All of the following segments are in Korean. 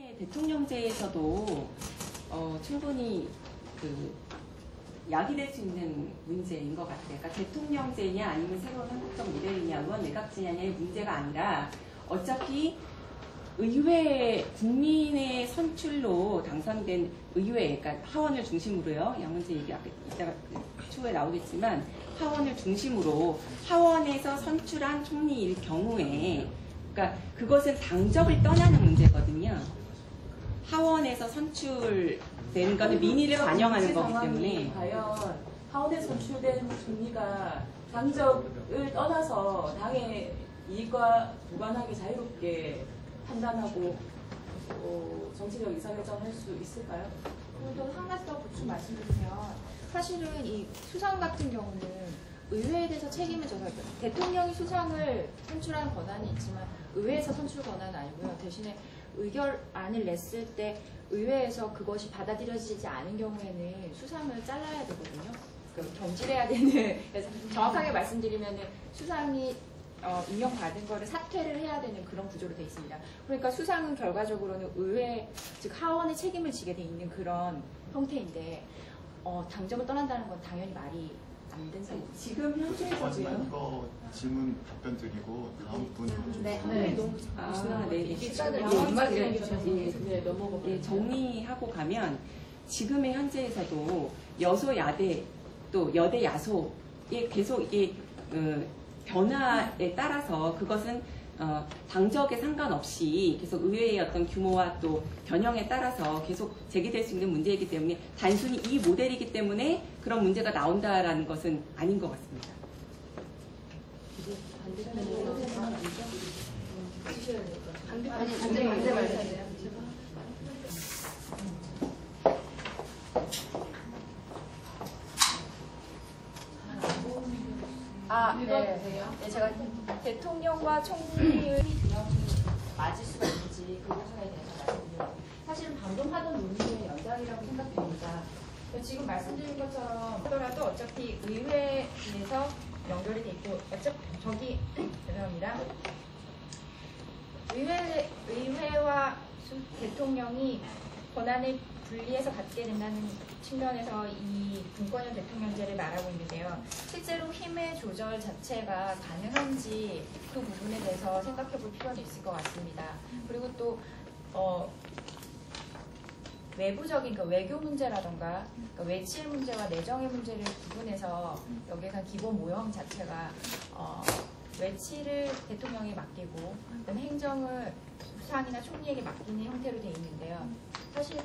대통령제에서도 충분히 야기될 수 있는 문제인 것 같아요. 그러니까 대통령제냐 아니면 새로운 한국적 모델이냐, 의원 내각제냐의 문제가 아니라 어차피 의회, 국민의 선출로 당선된 의회, 그러니까 하원을 중심으로요. 양문제 얘기 이따가 추후에 나오겠지만 하원을 중심으로 하원에서 선출한 총리일 경우에, 그러니까 그것은 당적을 떠나는 문제거든요. 하원에서 선출되는 것은 민의를 반영하는 거기 때문에. 과연 하원에 선출된 총리가 당적을 떠나서 당의 이익과 무관하게 자유롭게 판단하고 정치적 의사결정을 할 수 있을까요? 또 한 가지 더 보충 말씀드리면, 사실은 이 수상 같은 경우는 의회에 대해서 책임을 져서, 대통령이 수상을 선출하는 권한이 있지만 의회에서 선출 권한은 아니고요. 대신에 의결안을 냈을 때 의회에서 그것이 받아들여지지 않은 경우에는 수상을 잘라야 되거든요. 경질해야 되는, 그래서 정확하게 말씀드리면 수상이 임명받은 거를 사퇴를 해야 되는 그런 구조로 되어 있습니다. 그러니까 수상은 결과적으로는 의회, 즉 하원의 책임을 지게 돼 있는 그런 형태인데, 당적을 떠난다는 건 당연히 말이 안 된다. 지금 현재에서 이거 질문 답변 드리고 다음 분. 네. 정리하고 가면 지금의 현재에서도 여소야대 또 여대 야소에 계속 이게 변화에 따라서 그것은 당적에 상관없이 계속 의회의 어떤 규모와 또 변형에 따라서 계속 제기될 수 있는 문제이기 때문에 단순히 이 모델이기 때문에 그런 문제가 나온다라는 것은 아닌 것 같습니다. 반대 말씀해요. 네, 제가 대통령과 총리의 균형이 맞을 수가 있는지 그 부분에 대해서 말씀드려요. 사실은 방금 하던 논의의 연장이라고 생각됩니다. 지금 말씀드린 것처럼 하더라도 어차피 의회에서 연결이 돼 있고, 어차피 죄송합니다. 의회와 대통령이 권한을 분리해서 갖게 된다는 측면에서 이 분권형 대통령제를 말하고 있는데요. 실제로 힘의 조절 자체가 가능한지 그 부분에 대해서 생각해 볼 필요는 있을 것 같습니다. 그리고 또 외부적인 외교 문제라던가 외칠 문제와 내정의 문제를 구분해서 여기에서 기본 모형 자체가 외치를 대통령이 맡기고 그다음에 행정을 수상이나 총리에게 맡기는 형태로 되어 있는데요. 사실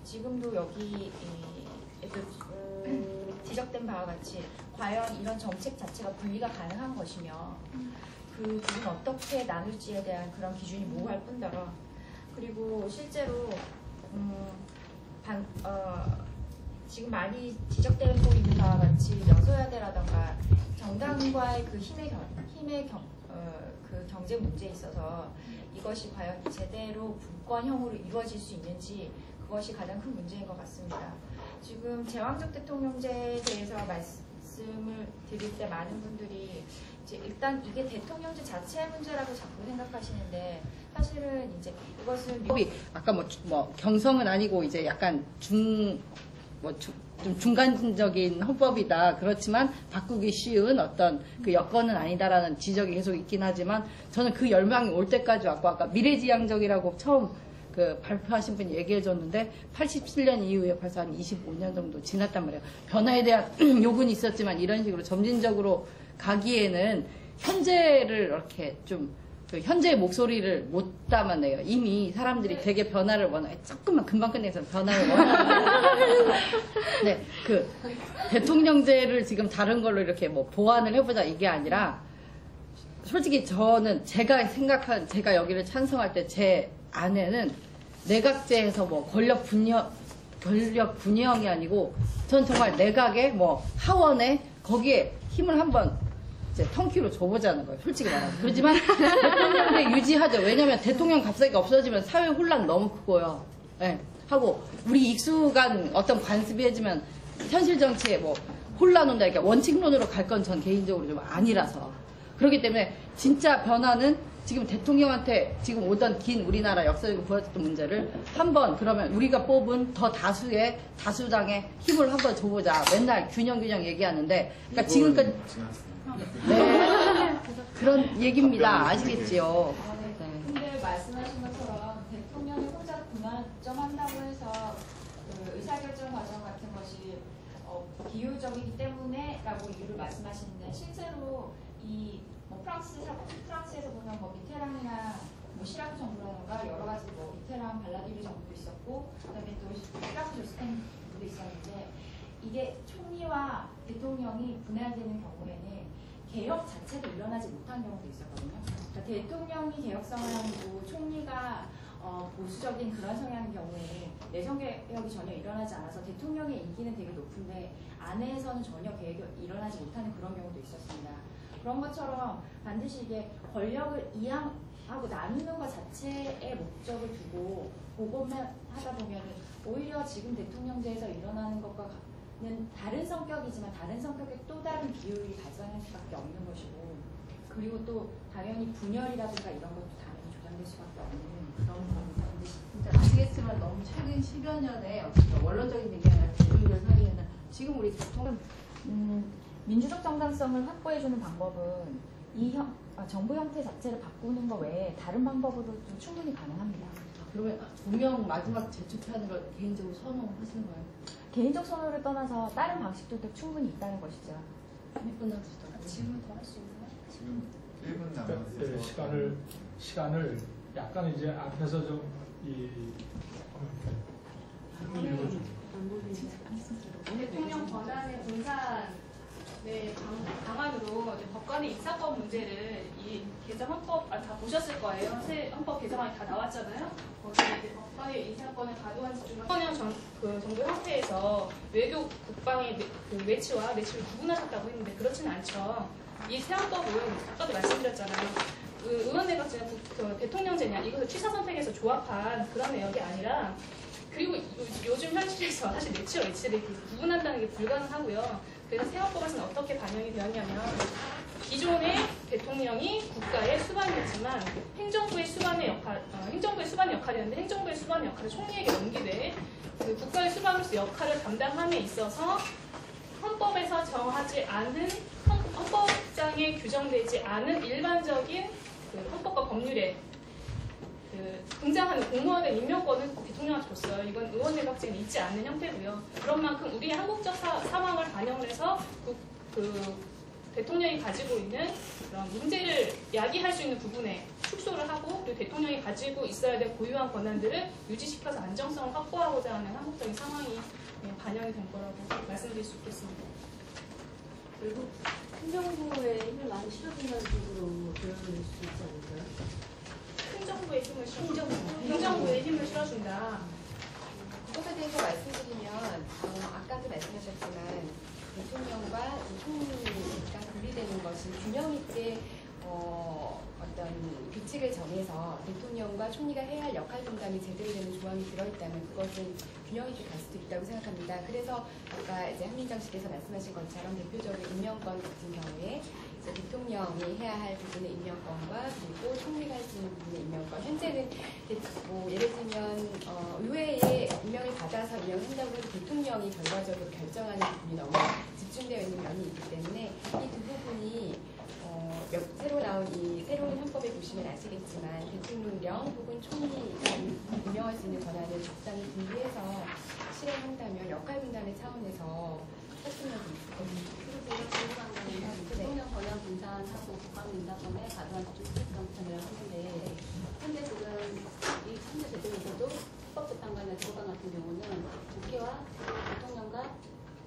지금도 여기 지적된 바와 같이 과연 이런 정책 자체가 분리가 가능한 것이며 그 부분 어떻게 나눌지에 대한 그런 기준이 모호할 뿐더러, 그리고 실제로 지금 많이 지적되고 있는 바와 같이 여소야대라던가 정당과의 그 그 경제 문제에 있어서 이것이 과연 제대로 분권형으로 이루어질 수 있는지, 그것이 가장 큰 문제인 것 같습니다. 지금 제왕적 대통령제에 대해서 말씀을 드릴 때 많은 분들이 이제 일단 이게 대통령제 자체의 문제라고 자꾸 생각하시는데, 사실은 이제 이것은 아까 뭐 경성은 아니고 이제 약간 좀 중간적인 헌법이다. 그렇지만 바꾸기 쉬운 어떤 그 여건은 아니다라는 지적이 계속 있긴 하지만, 저는 그 열망이 올 때까지 왔고, 아까 미래지향적이라고 처음 발표하신 분이 얘기해 줬는데 87년 이후에 벌써 한 25년 정도 지났단 말이에요. 변화에 대한 요구는 있었지만 이런 식으로 점진적으로 가기에는 현재를 이렇게 좀 현재의 목소리를 못 담아내요. 이미 사람들이 되게 변화를 원해. 조금만 금방 끝내서 변화를 원하는데, 네, 그 대통령제를 지금 다른 걸로 이렇게 뭐 보완을 해보자 이게 아니라, 솔직히 저는 제가 여기를 찬성할 때 제 안에는 내각제에서 뭐 권력 분열이 아니고, 전 정말 내각에 뭐 하원에 거기에 힘을 한번 턴키로 줘보자는 거예요. 솔직히 말하면. 그렇지만 대통령제 유지하죠. 왜냐하면 대통령 갑자기 없어지면 사회 혼란 너무 크고요. 네. 하고 우리 익숙한 어떤 관습이 해지면 현실 정치에 뭐 혼란 온다, 이렇게 원칙론으로 갈 건 전 개인적으로 좀 아니라서. 그렇기 때문에 진짜 변화는 지금 대통령한테 지금 오던 긴 우리나라 역사적으로 부어졌던 문제를 한번 그러면 우리가 뽑은 더 다수당의 힘을 한번 줘보자. 맨날 균형 얘기하는데 그러니까 지금까지 지났습니다. 네, 그런 얘기입니다. 아시겠지요? 네. 근데 말씀하신 것처럼 대통령이 혼자 분할점한다고 해서 그 의사결정 과정 같은 것이 비효율적이기 때문에라고 이유를 말씀하시는데 실제로 뭐 프랑스에서 보면 뭐 미테랑이나 뭐 시라크 정부라든가 여러 가지 뭐 미테랑 발라디리 정부도 있었고 그다음에 또 시라크 조스탱 정부도 있었는데 이게 총리와 대통령이 분할되는 경우에는 개혁 자체도 일어나지 못한 경우도 있었거든요. 그러니까 대통령이 개혁성을 하고 총리가 보수적인 그런 성향인 경우에 내정 개혁이 전혀 일어나지 않아서 대통령의 인기는 되게 높은데 안에서는 전혀 개혁이 일어나지 못하는 그런 경우도 있었습니다. 그런 것처럼 반드시 이게 권력을 이양하고 나누는 것 자체의 목적을 두고 그것만 하다 보면 오히려 지금 대통령제에서 일어나는 것과는 다른 성격이지만 다른 성격의 또 다른 비율이 발생할 수밖에 없는 것이고 그리고 또 당연히 분열이라든가 이런 것도 당연히 조장될 수밖에 없는 그런 부분이 반드시 아시겠지만 너무 최근 10여 년에 어떤 원론적인 얘기 아니라 대중들 사이에는 지금 우리 대통령 민주적 정당성을 확보해주는 방법은 정부 형태 자체를 바꾸는 것 외에 다른 방법으로도 충분히 가능합니다. 그러면 분명 마지막 재투표하는 걸 개인적으로 선호하시는 거예요? 개인적 선호를 떠나서 다른 방식도 충분히 있다는 것이죠. 끝나주시더라고요. 질문 더 할 수 있나요? 지금 1분 남았어서 네, 시간을 약간 이제 앞에서 대통령 권한의 분산의 방안으로 이제 법관의 인사법 문제를 이 개정 헌법 다 보셨을 거예요. 새 헌법 개정안이 다 나왔잖아요. 거기에 이제 법관의 인사권을 가도한 집중을 그 정부 형태에서 외교 국방의 그 외치와 내치를 구분하셨다고 했는데 그렇지는 않죠. 이 새 헌법은 아까도 말씀드렸잖아요. 그 의원내각제냐 그 대통령제냐 이것을 취사 선택에서 조합한 그런 내역이 아니라 그리고 요즘 현실에서 사실 내치와 외치를 구분한다는 게 불가능하고요. 그래서 새 헌법에서는 어떻게 반영이 되었냐면 기존의 대통령이 국가의 수반이었지만 행정부의 수반의 역할이었는데 행정부의 수반의 역할을 총리에게 넘기되 그 국가의 수반으로서 역할을 감당함에 있어서 헌법에서 정하지 않은 헌법장에 규정되지 않은 일반적인 그 헌법과 법률에 등장하는 공무원의 임명권을 대통령한테 줬어요. 이건 의원내각제는 있지 않는 형태고요. 그런 만큼 우리의 한국적 상황을 반영을 해서 그 대통령이 가지고 있는 그런 문제를 야기할 수 있는 부분에 축소를 하고 그리고 대통령이 가지고 있어야 될 고유한 권한들을 유지시켜서 안정성을 확보하고자 하는 한국적인 상황이 반영이 된 거라고 말씀드릴 수 있겠습니다. 결국 행정부의 힘을 많이 실어준다는 식으로 표현을 수 있지 않을까요? 행정부의 힘을 실어준다. 그것에 대해서 말씀드리면 아까도 말씀하셨지만 대통령과 총리가 분리되는 것이 균형 있게 어떤 규칙을 정해서 대통령과 총리가 해야 할 역할 분담이 제대로 되는 조항이 들어있다면 그것은 균형 있게 갈 수도 있다고 생각합니다. 그래서 아까 이제 한민정 씨께서 말씀하신 것처럼 대표적으로 임명권 같은 경우에 이제 대통령이 해야 할 부분의 임명권과 그리고 총리가 할 수 있는 부분의 임명권. 현재는 뭐 예를 들면 의회에 임명을 받아서 임명한다고 해도 대통령이 결과적으로 결정하는 부분이 너무 집중되어 있는 면이 있기 때문에 이 두 부분이 새로 나온 이 새로운 헌법에 보시면 아시겠지만 대통령령 혹은 총리가 임명할 수 있는 권한을 적당히 분리해서 실행한다면 역할 분담의 차원에서 설득력이 있거든요. 그리고 제가 궁금한 거는 대통령 권한 분산하고 국방 인사권에 가도한 집중성을 하는데 현재 지금 이 현재 제도에서도 헌법재판관이나 대법관 같은 경우는 국회와 대통령과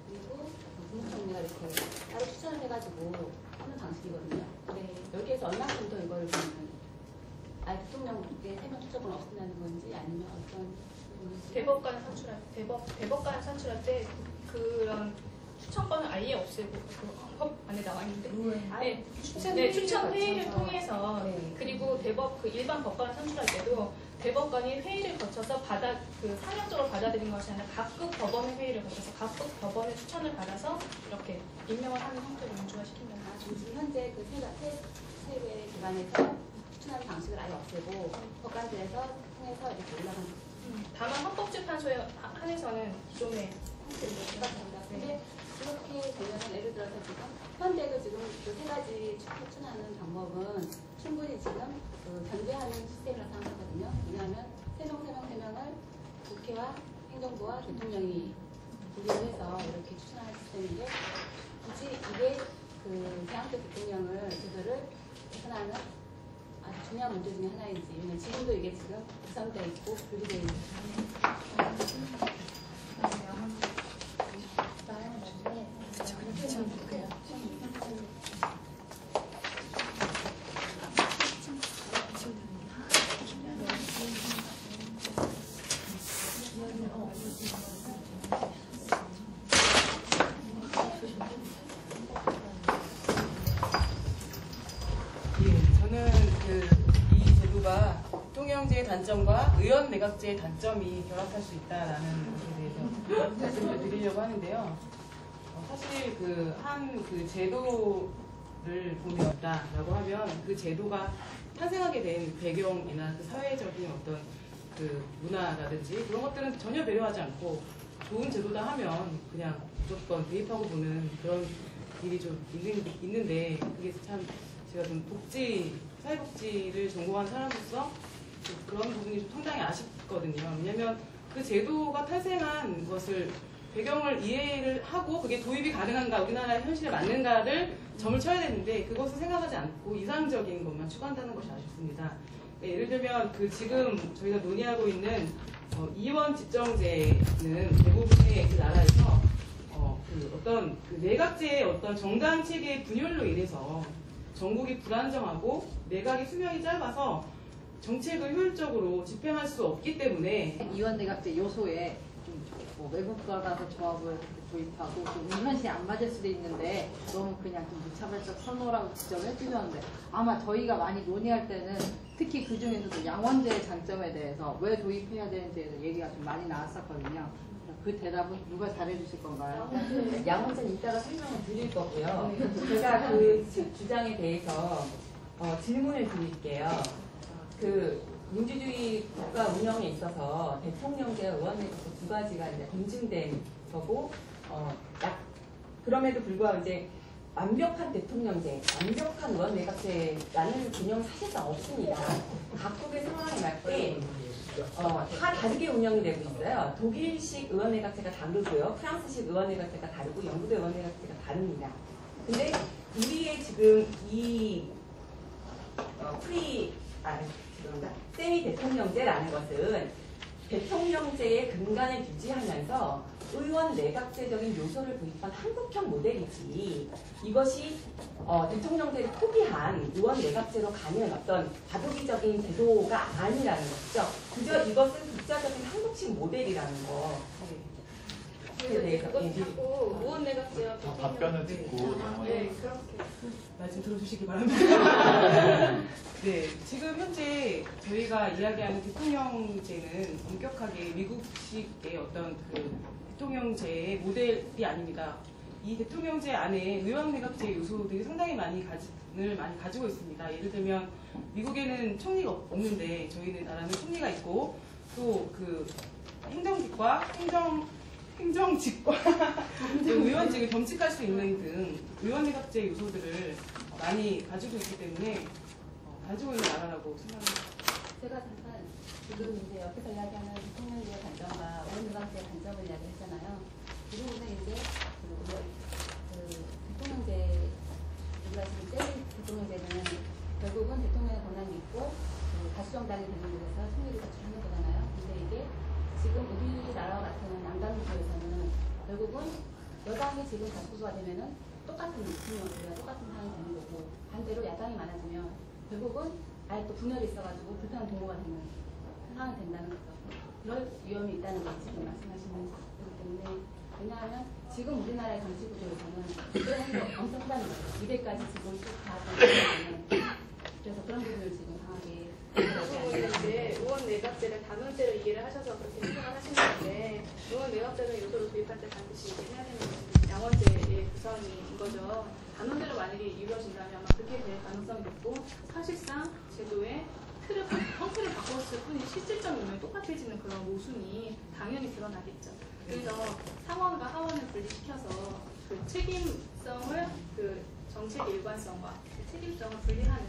그리고 국무총리가 이렇게 따로 추천을 해가지고 하는 방식이거든요. 네. 여기에서 얼마큼 더 이걸 보면 대통령께 세명 추천권 없앤다는 건지 아니면 어떤 대법관 선출할 때 그런 추천권을 아예 없애고 법 안에 나와 있는데 추천 회의를 통해서 그리고 일반 법관 선출할 때도 대법관이 회의를 거쳐서 상향적으로 받아들인 것이 아니라 각급 법원의 회의를 거쳐서 각급 법원의 추천을 받아서 이렇게 임명을 하는 형태로 운주화시킨다. 지금 현재 그 세계 기관에서 추천하는 방식을 아예 없애고 법관들에서 통해서 이렇게 올라가는 다만 헌법재판소에 한해서는 기존의 맞습니다. 근데 그렇게 되면 예를 들어서 지금 현재도 지금 그 세 가지 추천하는 방법은 충분히 지금 그 견제하는 시스템이라고 생각하거든요. 왜냐하면 세 명을 국회와 행정부와 대통령이 분리해서 이렇게 추천하는 시스템인데 굳이 이게 그 대한민국 대통령을 제도를 개선하는 아주 중요한 문제 중에 하나인지, 왜냐면 지금도 이게 지금 구성되어 있고 분리되어 있는 저는 이 제도가 대통령제의 단점과 의원 내각제의 단점이 결합할 수 있다라는 것에 대해서 말씀을 드리려고 하는데요. 사실 그 제도를 보면다라고 하면 그 제도가 탄생하게 된 배경이나 그 사회적인 어떤 그 문화라든지 그런 것들은 전혀 배려하지 않고 좋은 제도다 하면 그냥 무조건 대입하고 보는 그런 일이 좀 있는데 그게 참 제가 좀 사회복지를 전공한 사람으로서 그런 부분이 좀 상당히 아쉽거든요. 왜냐하면 그 제도가 탄생한 것을 배경을 이해를 하고 그게 도입이 가능한가, 우리나라의 현실에 맞는가를 점을 쳐야 되는데 그것을 생각하지 않고 이상적인 것만 추구한다는 것이 아쉽습니다. 네, 예를 들면 지금 저희가 논의하고 있는 이원 집정제는 대부분의 그 나라에서 어떤 그 내각제의 어떤 정당 체계의 분열로 인해서 전국이 불안정하고 내각의 수명이 짧아서 정책을 효율적으로 집행할 수 없기 때문에 이원 내각제 요소에 뭐 외국과 가서 조합을 도입하고 좀 현실에 안 맞을 수도 있는데 너무 그냥 좀 무차별적 선호라고 지적을 해주셨는데 아마 저희가 많이 논의할 때는 특히 그 중에서도 양원제의 장점에 대해서 왜 도입해야 되는지에 대해서 얘기가 좀 많이 나왔었거든요. 그 대답은 누가 잘해주실 건가요? 양원제는 이따가 설명을 드릴 거고요. 제가 그 주장에 대해서 질문을 드릴게요. 그 민주주의 국가 운영에 있어서 대통령제와 의원내각제 두 가지가 이제 검증된 거고, 그럼에도 불구하고 이제 완벽한 대통령제, 완벽한 의원내각제라는 개념은 사실상 없습니다. 각국의 상황에 맞게 다 다르게 운영이 되고 있어요. 독일식 의원내각제가 다르고요. 프랑스식 의원내각제가 다르고 영국의 의원내각제가 다릅니다. 근데 우리의 지금 이 세미 대통령제라는 것은 대통령제의 근간을 유지하면서 의원 내각제적인 요소를 도입한 한국형 모델이지 이것이 대통령제를 포기한 의원 내각제로 가는 어떤 과도기적인 제도가 아니라는 것이죠. 그저 이것은 국가적인 한국식 모델이라는 거. 그것도 자꾸 의원 내각제와 답변을 듣고 네, 그렇게 말씀 들어주시기 바랍니다. 네, 지금 현재 저희가 이야기하는 대통령제는 엄격하게 미국식의 어떤 그 대통령제의 모델이 아닙니다. 이 대통령제 안에 의원 내각제 요소들이 상당히 많이 가지고 있습니다. 예를 들면 미국에는 총리가 없는데 저희는 나라는 총리가 있고 또 그 행정직과 행정직과 의원직을 겸직할 수 있는 등 의원 내각제 요소들을 많이 가지고 있기 때문에 가지고 있는 나라라고 생각합니다. 제가 잠깐 지금 이제 옆에서 이야기하는 대통령제의 단점과 의원 내각제의 단점을 이야기했잖아요. 이 부분은 이제 대통령제 우리가 지금 제일 대통령제는 결국은 대통령의 권한이 있고 다수정당이 되는 곳에서 총리를 거쳐하는 거잖아요. 근데 이게 지금 우리나라와 같은 남당구에서는 결국은 여당이 지금 다수가 되면은 똑같은 대통령제가 똑같은 상황이 되는 거고 반대로 야당이 많아지면 결국은 아예 또 분열이 있어가지고 불편한 동호가 되는 상황이 된다는 거죠. 그럴 위험이 있다는 걸 지금 말씀하시는 거기 때문에 왜냐하면 지금 우리나라의 정치구조에서는 엄청 크다는 거죠. 200까지 지금 쭉 다 되는 그래서 그런 부분을 지금 강하게 이제 의원 내각제를 단원제로 이해를 하셔서 그렇게 생각을 하신 건데 의원 내각제는 요소를 도입할 때 반드시 해야 되는 것은 양원제의 구성인 거죠. 단원제로 만약에 이루어진다면 이어진다면 아마 그렇게 될 가능성이 높고 사실상 제도의 형태를 바꿨을 뿐이 실질적 의미는 똑같아지는 그런 모순이 당연히 드러나겠죠. 그래서 상원과 하원을 분리시켜서 그 책임성을 그 정책의 일관성과 그 책임성을 분리하는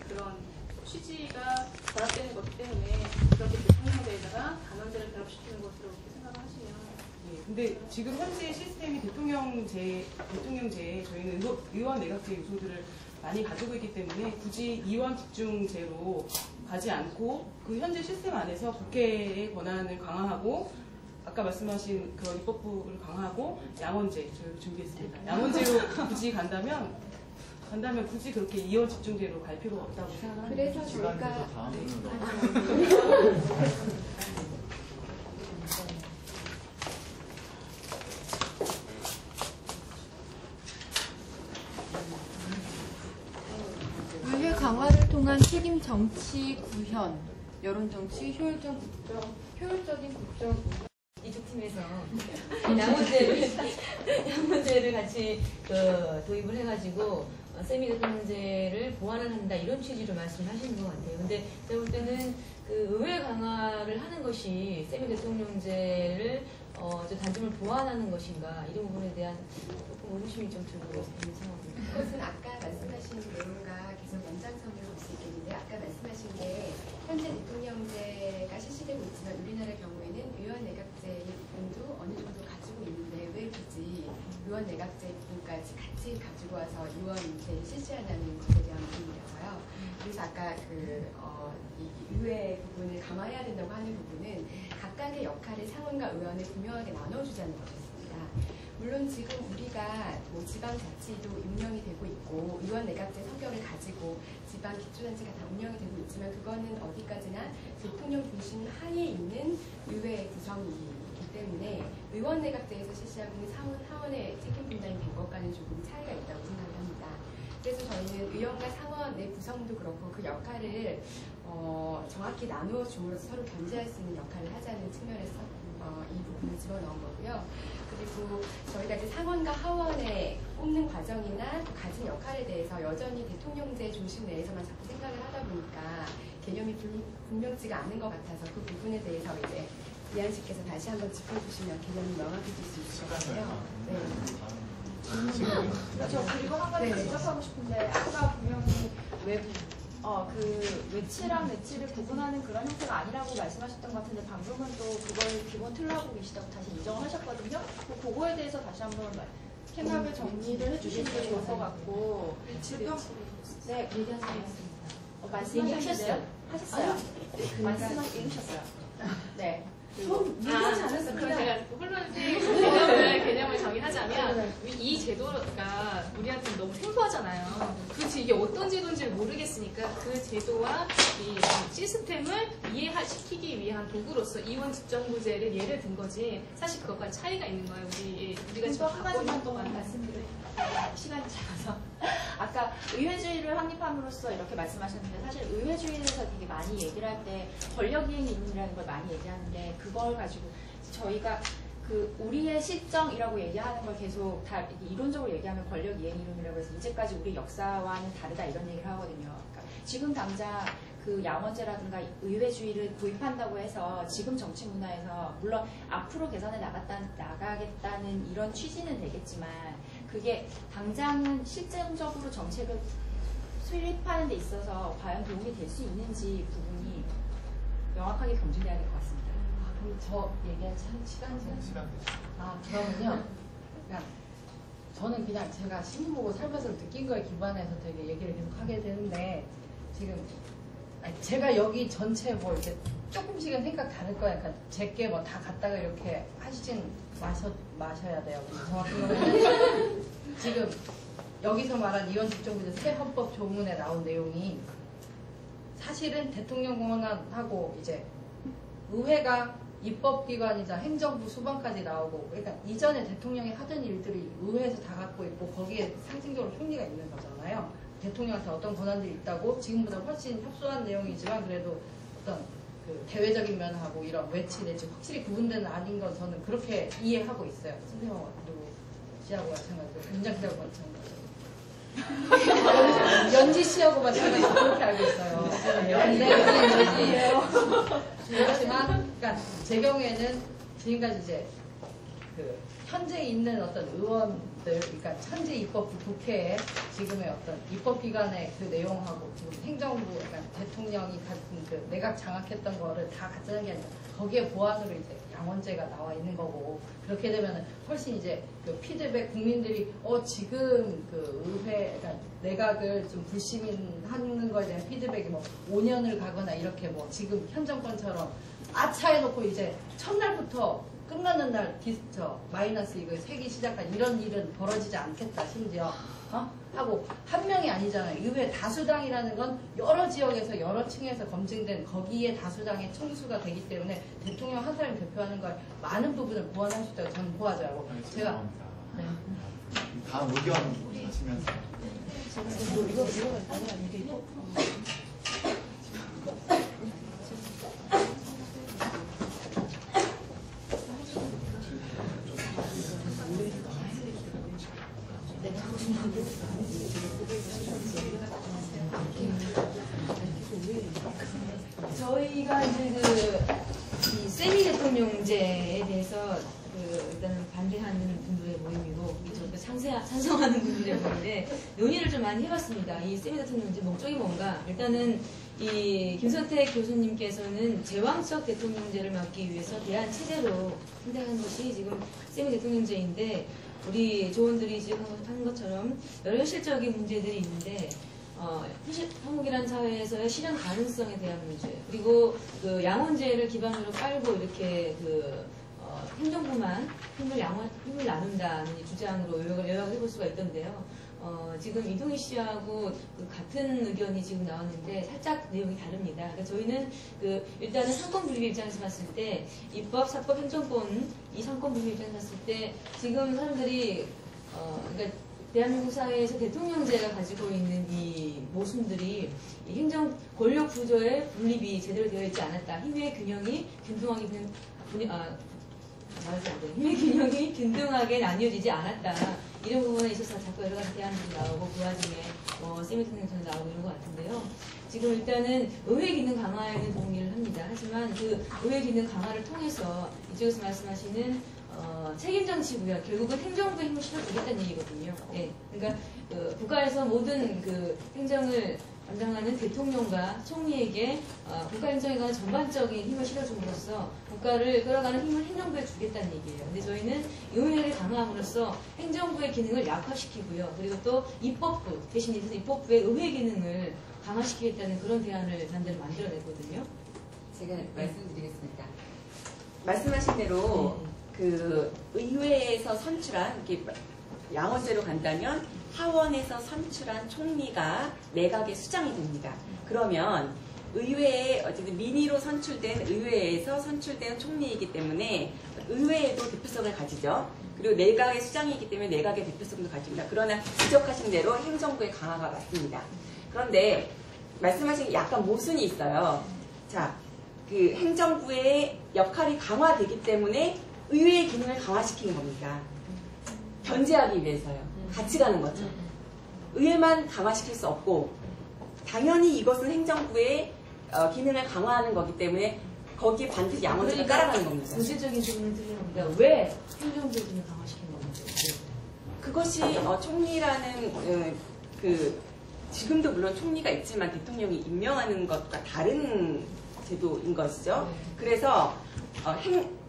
그런 취지가 결합되는 것 때문에 그렇게 대통령제에다가 단원제를 결합시키는 것으로 이렇게 생각을 하시면 근데 지금 현재 시스템이 대통령제에 저희는 의원 내각제 요소들을 많이 가지고 있기 때문에 굳이 이원 집중제로 가지 않고 그 현재 시스템 안에서 국회의 권한을 강화하고 아까 말씀하신 그런 입법부를 강화하고 양원제 저희 준비했습니다. 양원제로 굳이 간다면 굳이 그렇게 이원 집중제로 갈 필요가 없다고 생각합니다. 그래서 시간이 저희가 돼서 다음 의회 강화를 통한 책임 정치 구현, 여론 정치, 효율적인 국정 이쪽 팀에서 양원제를 같이 도입을 해가지고 세미 대통령제를 보완을 한다 이런 취지로 말씀하시는 것 같아요. 근데 제가 볼 때는 그 의회 강화를 하는 것이 세미 대통령제를 단점을 보완하는 것인가 이런 부분에 대한 조금 의구심이 좀 들고 있는 상황입니다. 그것은 아까 말씀하신 내용과 계속 연장선으로 볼 수 있겠는데 아까 말씀하신 게 현재 대통령제가 실시되고 있지만 우리나라 경우에는 의원 내각제의 부분도 어느 정도 가지고 있는데 왜 굳이 의원 내각제 부분까지 같이 가지고 와서 의원제를 실시하냐는 것에 대한 부분이라서요. 그래서 아까 이 의회 부분을 강화해야 된다고 하는 부분은 각각의 역할을 상원과 의원을 분명하게 나눠주자는 것이었습니다. 물론 지금 우리가 지방자치도 운영이 되고 있고 의원 내각제 성격을 가지고 지방 기초단체가 다 운영이 되고 있지만 그거는 어디까지나 대통령 중심 하에 있는 의회 구성이기 때문에 의원 내각제에서 실시하고 있는 상원, 하원의 책임 분담이 된 것과는 조금 차이가 있다고 생각을 합니다. 그래서 저희는 의원과 상원의 구성도 그렇고 그 역할을 정확히 나누어 줌으로써 서로 견제할 수 있는 역할을 하자는 측면에서 이 부분을 집어넣은 거고요. 그리고 저희가 이제 상원과 하원에 뽑는 과정이나 또 가진 역할에 대해서 여전히 대통령제 중심 내에서만 자꾸 생각을 하다 보니까 개념이 분명치가 않은 것 같아서 그 부분에 대해서 이제 이한 씨께서 다시 한번 짚어주시면 개념이 명확해질 수 있을 것 같아요. 네. 저 그리고 한 가지 지적하고 싶은데 아까 분명히 그 외치랑 내치를 구분하는 그런 형태가 아니라고 말씀하셨던 것 같은데 방금은 또 그걸 기본 틀로 하고 계시다고 다시 인정을 하셨거든요. 그거에 대해서 다시 한번 생각을 정리를 해주시는 게 좋을 것 같고 네, 말씀하셨어요? 하셨어요? 말씀하셨어요? 네. 그럼 제가 개념을 정의하자면 이 제도가 우리한테 너무 생소하잖아요. 그렇지 이게 어떤 제도인지를 모르겠으니까 그 제도와 이 시스템을 이해시키기 위한 도구로서 이원 집정부제를 예를 든 거지 사실 그것과 차이가 있는 거예요. 우리가 지금 한 가지만 더 말씀드려요. 시간이 작아서 아까 의회주의를 확립함으로써 이렇게 말씀하셨는데 사실 의회주의에 대해서 되게 많이 얘기를 할 때 권력이행 이론이라는 걸 많이 얘기하는데 그걸 가지고 저희가 그 우리의 실정이라고 얘기하는 걸 계속 다 이론적으로 얘기하면 권력이행 이론이라고 해서 이제까지 우리 역사와는 다르다 이런 얘기를 하거든요. 그러니까 지금 당장 그 양원제라든가 의회주의를 도입한다고 해서 지금 정치 문화에서 물론 앞으로 개선해 나가겠다는 이런 취지는 되겠지만 그게 당장은 실질적으로 정책을 수립하는 데 있어서 과연 도움이 될 수 있는지 부분이 명확하게 검증돼야 될 것 같습니다. 그럼 저 얘기할 시간이 그러면요. 그냥 저는 그냥 제가 신문 보고 살면서 느낀 거에 기반해서 되게 얘기를 계속 하게 되는데 지금 제가 여기 전체 뭐 이렇게 조금씩은 생각 다를 거예요. 그러니까 제게 뭐 다 갖다가 이렇게 하시진 마셔야 돼요. 정확히 지금 여기서 말한 이원 집정부제 새 헌법 조문에 나온 내용이 사실은 대통령 권한하고 이제 의회가 입법기관이자 행정부 수반까지 나오고 그러니까 이전에 대통령이 하던 일들이 의회에서 다 갖고 있고 거기에 상징적으로 총리가 있는 거잖아요. 대통령한테 어떤 권한들이 있다고 지금보다 훨씬 협소한 내용이지만 그래도 어떤 그 대외적인 면하고 이런 외치 내지 확실히 구분되는 아닌 건 저는 그렇게 이해하고 있어요. 선생님하고 그리고 씨하고 마찬가지로 굉장히 마찬가지로 연지 씨하고 마찬가지로 그렇게 알고 있어요. 근데 그렇지만, 그러니까 제 경우에는 지금까지 이제 그 현재 있는 어떤 의원들, 그러니까 현재 입법부 국회에 지금의 어떤 입법기관의 그 내용하고 지금 행정부, 그러니까 대통령이 같은 그 내각 장악했던 거를 다 갖다는 게 아니라 거기에 보완으로 이제 양원제가 나와 있는 거고, 그렇게 되면은 훨씬 이제 그 피드백 국민들이 지금 그 의회, 그러니까 내각을 좀 불시민하는 거에 대한 피드백이 뭐 5년을 가거나 이렇게 뭐 지금 현 정권처럼 아차 해놓고 이제 첫날부터 끝나는 날 마이너스 이거 세기 시작한 이런 일은 벌어지지 않겠다 심지어 하고 한 명이 아니잖아요. 의회 다수당이라는 건 여러 지역에서 여러 층에서 검증된 거기에 다수당의 총수가 되기 때문에 대통령 한 사람이 대표하는 걸 많은 부분을 보완할 수 있다고 저는 보아져요. 제가 네. 다음 의견 하시면서 저희가 이제 이 세미 대통령제에 대해서 일단은 반대하는 분들의 모임이고, 저도 찬성하는 분들의 모임인데 논의를 좀 많이 해봤습니다. 이 세미 대통령제 목적이 뭔가? 일단은 이 김선택 교수님께서는 제왕적 대통령제를 막기 위해서 대한 체제로 선택한 것이 지금 세미 대통령제인데, 우리 조원들이 지금 하는 것처럼 여러 현실적인 문제들이 있는데, 한국이라는 사회에서의 실현 가능성에 대한 문제, 그리고 그 양원제를 기반으로 깔고 이렇게 행정부만 힘을 나눈다는 주장으로 요약을 해볼 수가 있던데요. 지금 이동희 씨하고 같은 의견이 지금 나왔는데 살짝 내용이 다릅니다. 그러니까 저희는 일단은 상권 분립 입장에서 봤을 때 입법, 사법, 행정권 이 상권 분립 입장에서 봤을 때 지금 사람들이 그러니까 대한민국 사회에서 대통령제가 가지고 있는 이 모순들이 이 행정 권력 구조의 분립이 제대로 되어 있지 않았다. 힘의 균형이 균등하게 나뉘어지지 않았다. 이런 부분에 있어서 자꾸 여러 가지 대안들이 나오고 그 와중에 세미 대통령제도 나오고 이런 것 같은데요. 지금 일단은 의회 기능 강화에는 동의를 합니다. 하지만 그 의회 기능 강화를 통해서 이쪽에서 말씀하시는 책임정치 구현, 결국은 행정부의 힘을 실어주겠다는 얘기거든요. 네. 그러니까 국가에서 모든 행정을 담당하는 대통령과 총리에게 국가행정에 관한 전반적인 힘을 실어줌으로써 국가를 끌어가는 힘을 행정부에 주겠다는 얘기예요. 근데 저희는 의회를 강화함으로써 행정부의 기능을 약화시키고요. 그리고 또 입법부, 대신 입법부의 의회 기능을 강화시키겠다는 그런 대안을 만들어냈거든요. 제가 말씀드리겠습니다. 말씀하신 대로 의회에서 선출한 양원제로 간다면 하원에서 선출한 총리가 내각의 수장이 됩니다. 그러면 의회에 어쨌든 민의로 선출된 의회에서 선출된 총리이기 때문에 의회에도 대표성을 가지죠. 그리고 내각의 수장이기 때문에 내각의 대표성도 가집니다. 그러나 지적하신 대로 행정부의 강화가 맞습니다. 그런데 말씀하신 게 약간 모순이 있어요. 자, 행정부의 역할이 강화되기 때문에 의회의 기능을 강화시키는 겁니다. 견제하기 위해서요. 같이 가는 거죠. 의회만 강화시킬 수 없고 당연히 이것은 행정부의 기능을 강화하는 거기 때문에 거기에 반드시 양원제를 깔아가는 겁니다. 구체적인 질문을 드리는 겁니다. 왜 행정부의 기능을 강화시키는 겁니까? 그것이 총리라는 지금도 물론 총리가 있지만 대통령이 임명하는 것과 다른 제도인 것이죠. 그래서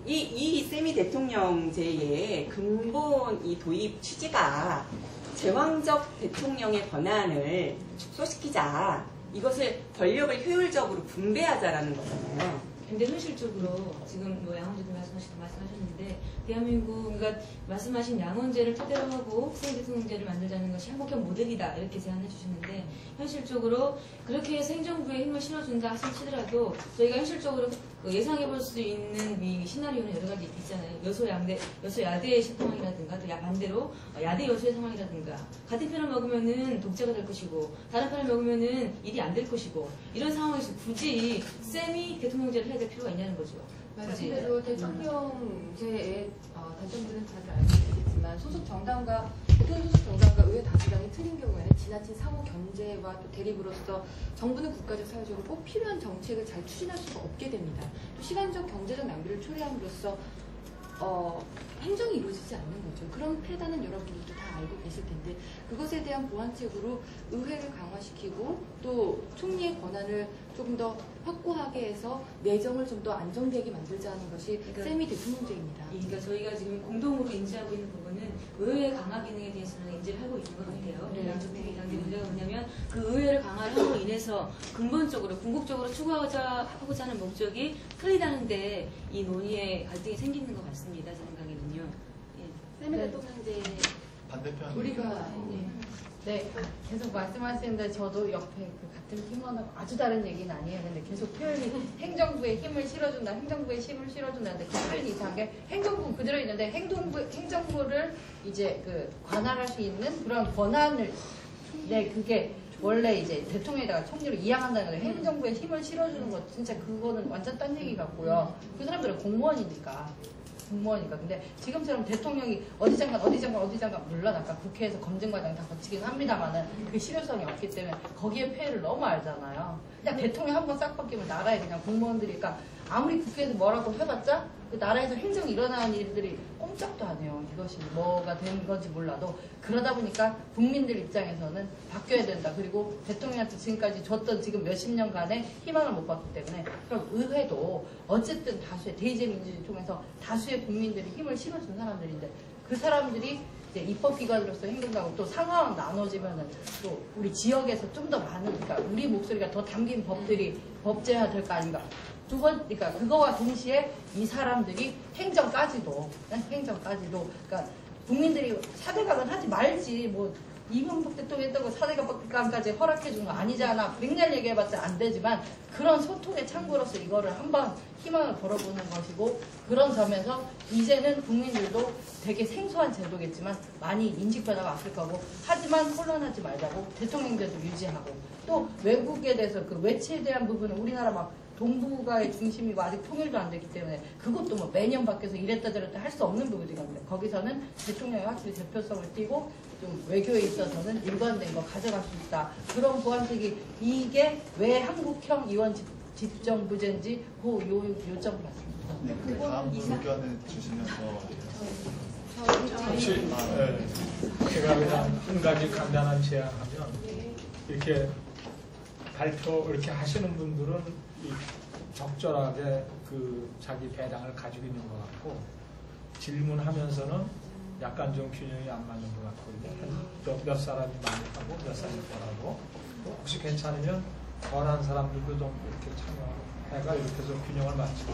이 세미 대통령제의 근본 이 도입 취지가 제왕적 대통령의 권한을 축소시키자, 이것을 권력을 효율적으로 분배하자라는 거잖아요. 근데 현실적으로 지금 양원제도 말씀하셨는데 대한민국, 그러니까 말씀하신 양원제를 토대로 하고 세미 대통령제를 만들자는 것이 한국형 모델이다 이렇게 제안해 주셨는데, 현실적으로 그렇게 해서 행정부에 힘을 실어준다 치더라도 저희가 현실적으로 예상해 볼 수 있는 이 시나리오는 여러 가지 있잖아요. 여소야대의 상황이라든가, 또 반대로 야대 여소의 상황이라든가, 같은 편을 먹으면은 독재가 될 것이고 다른 편을 먹으면은 일이 안 될 것이고, 이런 상황에서 굳이 세미 대통령제를 해야 될 필요가 있냐는 거죠. 말씀대로 대통령제의 단점들은 다들 알고 계시겠지만 소속 정당과 대통령 소속 정당과 의회 다수당이 틀린 경우에는 지나친 상호 견제와 또 대립으로서 정부는 국가적 사회적으로 꼭 필요한 정책을 잘 추진할 수가 없게 됩니다. 또 시간적 경제적 낭비를 초래함으로써 행정이 이루어지지 않는 거죠. 그런 패단은 여러분들도 다 알고 계실 텐데 그것에 대한 보완책으로 의회를 강화시키고 또 총리의 권한을 조금 더 확고하게 해서 내정을 좀 더 안정되게 만들자는 것이 세미 대통령제입니다. 그러니까 저희가 지금 공동으로 인지하고 있는 부분은 의회 강화 기능에 대해서는 인지를 하고 있는 것 같아요. 양쪽팀 당의 문제가 뭐냐면 그 의회를 강화를 함으로 인해서 근본적으로 궁극적으로 추구하고자 하는 목적이 틀리다는데 이 논의에 갈등이 생기는 것 같습니다. 제 생각에는요. 예. 세미 대통령제 반대편 우리가 네, 계속 말씀하시는데 저도 옆에 그 같은 팀원하고 아주 다른 얘기는 아니에요. 근데 계속 표현이 행정부에 힘을 실어준다, 행정부에 힘을 실어준다는데 그 표현이 이상하게 행정부 그대로 있는데 행정부를 이제 그 관할할 수 있는 그런 권한을 그게 원래 이제 대통령에다가 총리로 이양한다는 거 행정부에 힘을 실어주는 거 진짜 그거는 완전 딴 얘기 같고요. 그 사람들은 공무원이니까. 근데 지금처럼 대통령이 어디 장관 물론 아까 국회에서 검증 과정 다 거치긴 합니다만은 그 실효성이 없기 때문에 거기에 폐해를 너무 알잖아요. 그냥 대통령 한 번 싹 바뀌면 나라에 그냥 공무원들이니까 아무리 국회에서 뭐라고 해봤자 그 나라에서 행정이 일어나는 일들이 꼼짝도 안 해요. 이것이 뭐가 된 건지 몰라도 그러다 보니까 국민들 입장에서는 바뀌어야 된다. 그리고 대통령한테 지금까지 줬던 지금 몇십 년간의 희망을 못 봤기 때문에 그럼 의회도 어쨌든 다수의 대의제 민주주의 통해서 다수의 국민들이 힘을 실어준 사람들인데 그 사람들이 이제 입법기관으로서 행동하고 또 상황 나눠지면은 또 우리 지역에서 좀 더 많은 그러니까 우리 목소리가 더 담긴 법들이 법제화 될 거 아닌가. 두 번, 그러니까 그거와 동시에 이 사람들이 행정까지도, 그러니까 국민들이 4대강은 하지 말지, 뭐, 이명박 대통령이 했던 거 4대강까지 허락해준 거 아니잖아. 백날 얘기해봤자 안 되지만, 그런 소통의 창구로서 이거를 한번 희망을 걸어보는 것이고, 그런 점에서 이제는 국민들도 되게 생소한 제도겠지만, 많이 인식 변화가 왔을 거고, 하지만 혼란하지 말자고, 대통령제도 유지하고, 또 외국에 대해서 그 외치에 대한 부분은 우리나라 막, 동북아의 중심이고 아직 통일도 안 됐기 때문에 그것도 뭐 매년 바뀌어서 이랬다 저랬다 할 수 없는 부분이거든요. 거기서는 대통령이 확실히 대표성을 띠고 좀 외교에 있어서는 일관된 거 가져갈 수 있다. 그런 보완책이 이게 왜 한국형 이원 집정부제인지 그 요점 같습니다. 네, 그 다음 의견을 주시면서 혹시 제가 그냥 한 가지 간단한 제안하면 이렇게 발표 이렇게 하시는 분들은 적절하게 그 자기 배당을 가지고 있는 것 같고 질문하면서는 약간 좀 균형이 안 맞는 것 같고 몇 사람이 많이 하고 몇 사람이 덜하고 혹시 괜찮으면 덜한 사람들도 좀 이렇게 참여해가 이렇게 해서 균형을 맞추고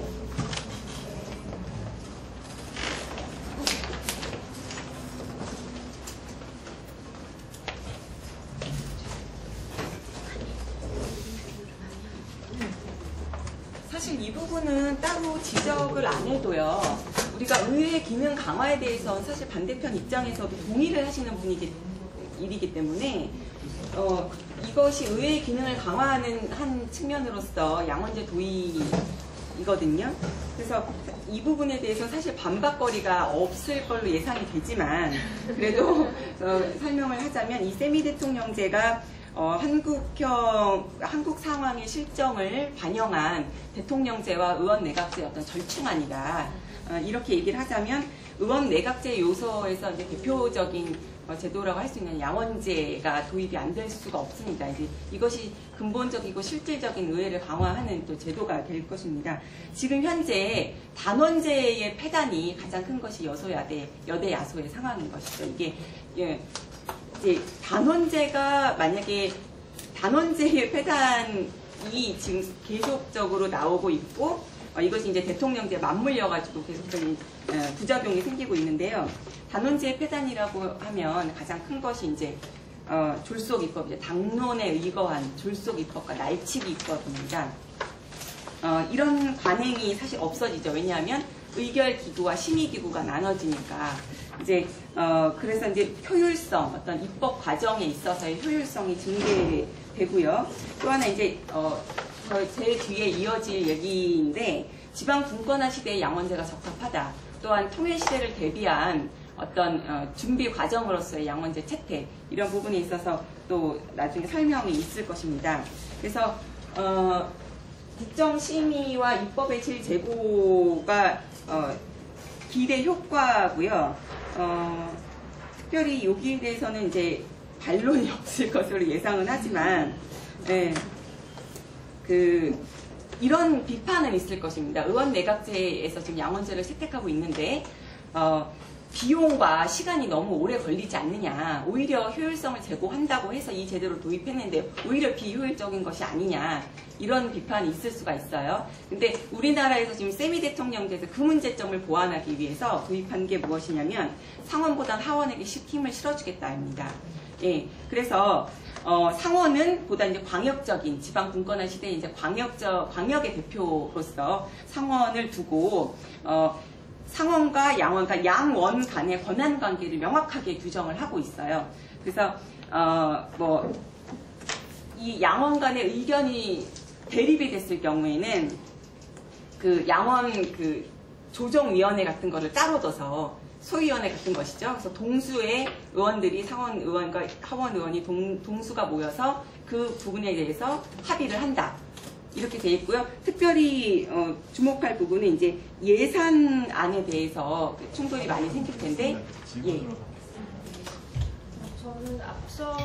사실 이 부분은 따로 지적을 안 해도요. 우리가 의회 기능 강화에 대해서 사실 반대편 입장에서도 동의를 하시는 일이기 때문에 이것이 의회의 기능을 강화하는 한 측면으로서 양원제 도입이거든요. 그래서 이 부분에 대해서 사실 반박거리가 없을 걸로 예상이 되지만 그래도 설명을 하자면 이 세미 대통령제가 한국 상황의 실정을 반영한 대통령제와 의원 내각제의 어떤 절충안이다. 이렇게 얘기를 하자면 의원 내각제 요소에서 이제 대표적인 제도라고 할 수 있는 양원제가 도입이 안 될 수가 없습니다. 이제 이것이 근본적이고 실질적인 의회를 강화하는 또 제도가 될 것입니다. 지금 현재 단원제의 폐단이 가장 큰 것이 여대 야소의 상황인 것이죠. 이게 이제 단원제가 만약에 단원제의 폐단이 지금 계속적으로 나오고 있고 이것이 이제 대통령제에 맞물려가지고 계속적인 부작용이 생기고 있는데요. 단원제의 폐단이라고 하면 가장 큰 것이 이제 졸속 입법, 당론에 의거한 졸속 입법과 날치기 입법입니다. 이런 관행이 사실 없어지죠. 왜냐하면 의결 기구와 심의 기구가 나눠지니까 이제 그래서 이제 효율성, 어떤 입법 과정에 있어서의 효율성이 증대되고요. 또 하나 이제 제 뒤에 이어질 얘기인데 지방 분권화 시대의 양원제가 적합하다. 또한 통일 시대를 대비한 어떤 준비 과정으로서의 양원제 채택 이런 부분에 있어서 또 나중에 설명이 있을 것입니다. 그래서 국정심의와 입법의 질제고가 기대 효과고요. 특별히 여기에 대해서는 이제 반론이 없을 것으로 예상은 하지만 이런 비판은 있을 것입니다. 의원내각제에서 지금 양원제를 채택하고 있는데 비용과 시간이 너무 오래 걸리지 않느냐, 오히려 효율성을 제고한다고 해서 이 제도를 도입했는데 오히려 비효율적인 것이 아니냐, 이런 비판이 있을 수가 있어요. 근데 우리나라에서 지금 세미 대통령제에서 그 문제점을 보완하기 위해서 도입한 게 무엇이냐면 상원보단 하원에게 힘을 실어주겠다입니다. 예, 그래서 상원은 보다 이제 광역적인 지방 분권화 시대에 이제 광역의 대표로서 상원을 두고 상원과 양원, 그러니까 양원 간의 권한 관계를 명확하게 규정을 하고 있어요. 그래서 이 양원 간의 의견이 대립이 됐을 경우에는 그 양원 그 조정위원회 같은 거를 따로 둬서 소위원회 같은 것이죠. 그래서 동수의 의원들이 상원 의원과 하원 의원이 동수가 모여서 그 부분에 대해서 합의를 한다. 이렇게 돼 있고요. 특별히 주목할 부분은 이제 예산안에 대해서 충돌이 많이 생길 텐데. 예. 저는 앞서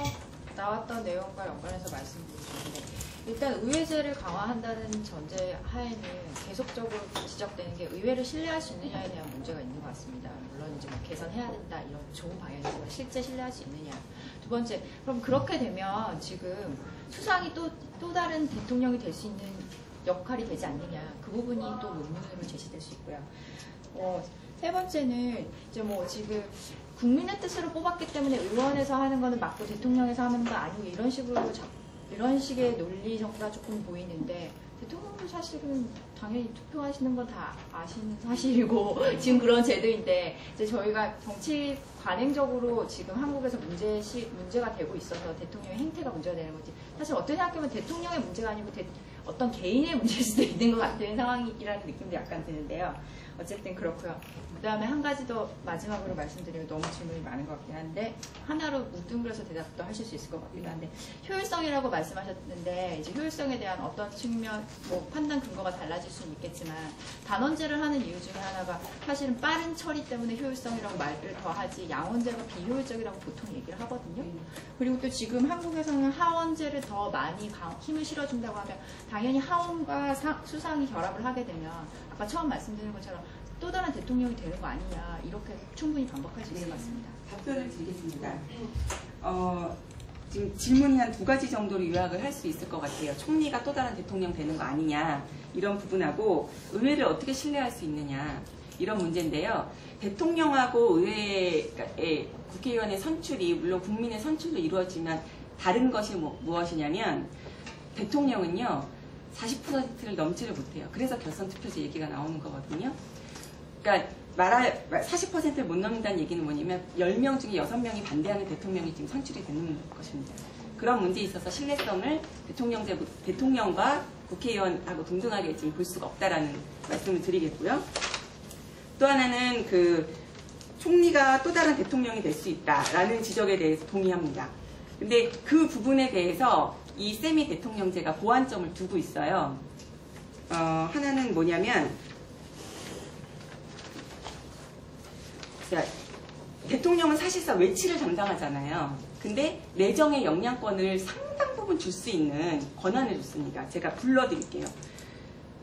나왔던 내용과 연관해서 말씀드리는데 일단 의회제를 강화한다는 전제 하에는 계속적으로 지적되는 게 의회를 신뢰할 수 있느냐에 대한 문제가 있는 것 같습니다. 물론 이제 뭐 개선해야 된다 이런 좋은 방향이지만 실제 신뢰할 수 있느냐. 두 번째, 그럼 그렇게 되면 지금 수상이 또 다른 대통령이 될 수 있는 역할이 되지 않느냐. 그 부분이 또 문문으로 제시될 수 있고요. 세 번째는 이제 뭐 지금 국민의 뜻으로 뽑았기 때문에 의원에서 하는 거는 맞고 대통령에서 하는 거 아니고 이런 식의 논리 정도가 조금 보이는데 대통령도 사실은 당연히 투표하시는 건 다 아시는 사실이고 지금 그런 제도인데 이제 저희가 정치 관행적으로 지금 한국에서 문제가 되고 있어서 대통령의 행태가 문제가 되는 거지 사실 어떻게 생각하면 대통령의 문제가 아니고 어떤 개인의 문제일 수도 있는 것 같은 상황이라는 느낌도 약간 드는데요. 어쨌든 그렇고요. 그 다음에 한 가지 더 마지막으로 말씀드리면 너무 질문이 많은 것 같긴 한데 하나로 뭉뚱그려서 대답도 하실 수 있을 것 같기도 한데 효율성이라고 말씀하셨는데 이제 효율성에 대한 어떤 측면 뭐 판단 근거가 달라질 수는 있겠지만 단원제를 하는 이유 중에 하나가 사실은 빠른 처리 때문에 효율성이라고 말을 더 하지 양원제가 비효율적이라고 보통 얘기를 하거든요. 그리고 또 지금 한국에서는 하원제를 더 많이 힘을 실어준다고 하면 당연히 하원과 수상이 결합을 하게 되면 아까 처음 말씀드린 것처럼 또 다른 대통령이 되는 거 아니냐 이렇게 충분히 반박할 수 있을 것 같습니다. 답변을 드리겠습니다. 지금 질문이 한 2가지 정도로 요약을 할 수 있을 것 같아요. 총리가 또 다른 대통령 되는 거 아니냐 이런 부분하고 의회를 어떻게 신뢰할 수 있느냐 이런 문제인데요. 대통령하고 의회의 국회의원의 선출이 물론 국민의 선출로 이루어지면 다른 것이 무엇이냐면 대통령은요 40%를 넘지를 못해요. 그래서 결선 투표제 얘기가 나오는 거거든요. 그러니까 40%를 못 넘는다는 얘기는 뭐냐면 10명 중에 6명이 반대하는 대통령이 지금 선출이 되는 것입니다. 그런 문제에 있어서 신뢰성을 대통령과 국회의원하고 동등하게 지금 볼 수가 없다라는 말씀을 드리겠고요. 또 하나는 그 총리가 또 다른 대통령이 될 수 있다라는 지적에 대해서 동의합니다. 근데 그 부분에 대해서 이 세미 대통령제가 보완점을 두고 있어요. 하나는 뭐냐면 대통령은 사실상 외치를 담당하잖아요. 근데 내정의 역량권을 상당 부분 줄 수 있는 권한을 줬습니다. 제가 불러드릴게요.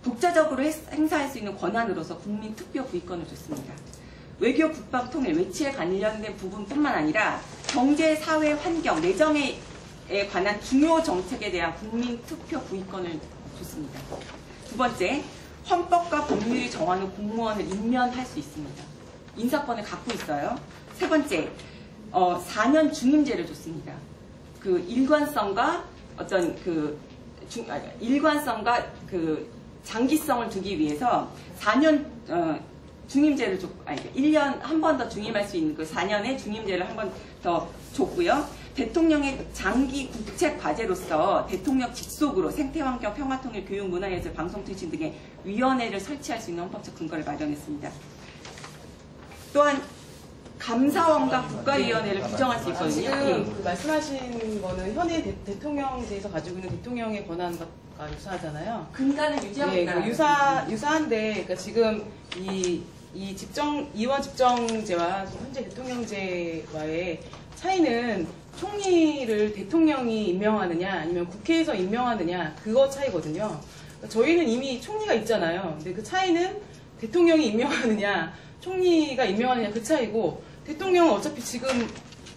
독자적으로 행사할 수 있는 권한으로서 국민 투표 구의권을 줬습니다. 외교, 국방, 통일, 외치에 관련된 부분뿐만 아니라 경제, 사회, 환경, 내정에 관한 중요 정책에 대한 국민 투표 구의권을 줬습니다. 두 번째, 헌법과 법률이 정하는 공무원을 임면할 수 있습니다. 인사권을 갖고 있어요. 세 번째, 4년 중임제를 줬습니다. 그 일관성과 어떤 일관성과 장기성을 두기 위해서 4년 중임제를 줬고, 1년 한 번 더 중임할 수 있는 그 4년의 중임제를 한 번 더 줬고요. 대통령의 장기 국책 과제로서 대통령 직속으로 생태환경, 평화통일, 교육, 문화예술, 방송통신 등의 위원회를 설치할 수 있는 헌법적 근거를 마련했습니다. 또한 감사원과 국가위원회를 규정할 수 있거든요. 지금 그 말씀하신 거는 현행 대통령제에서 가지고 있는 대통령의 권한과 유사하잖아요. 근간을 유지하고 네, 있다. 유사한데, 그러니까 지금 이원 집정제와 현재 대통령제와의 차이는 총리를 대통령이 임명하느냐 아니면 국회에서 임명하느냐 그거 차이거든요. 그러니까 저희는 이미 총리가 있잖아요. 근데 그 차이는 대통령이 임명하느냐 총리가 임명하느냐 그 차이고, 대통령은 어차피 지금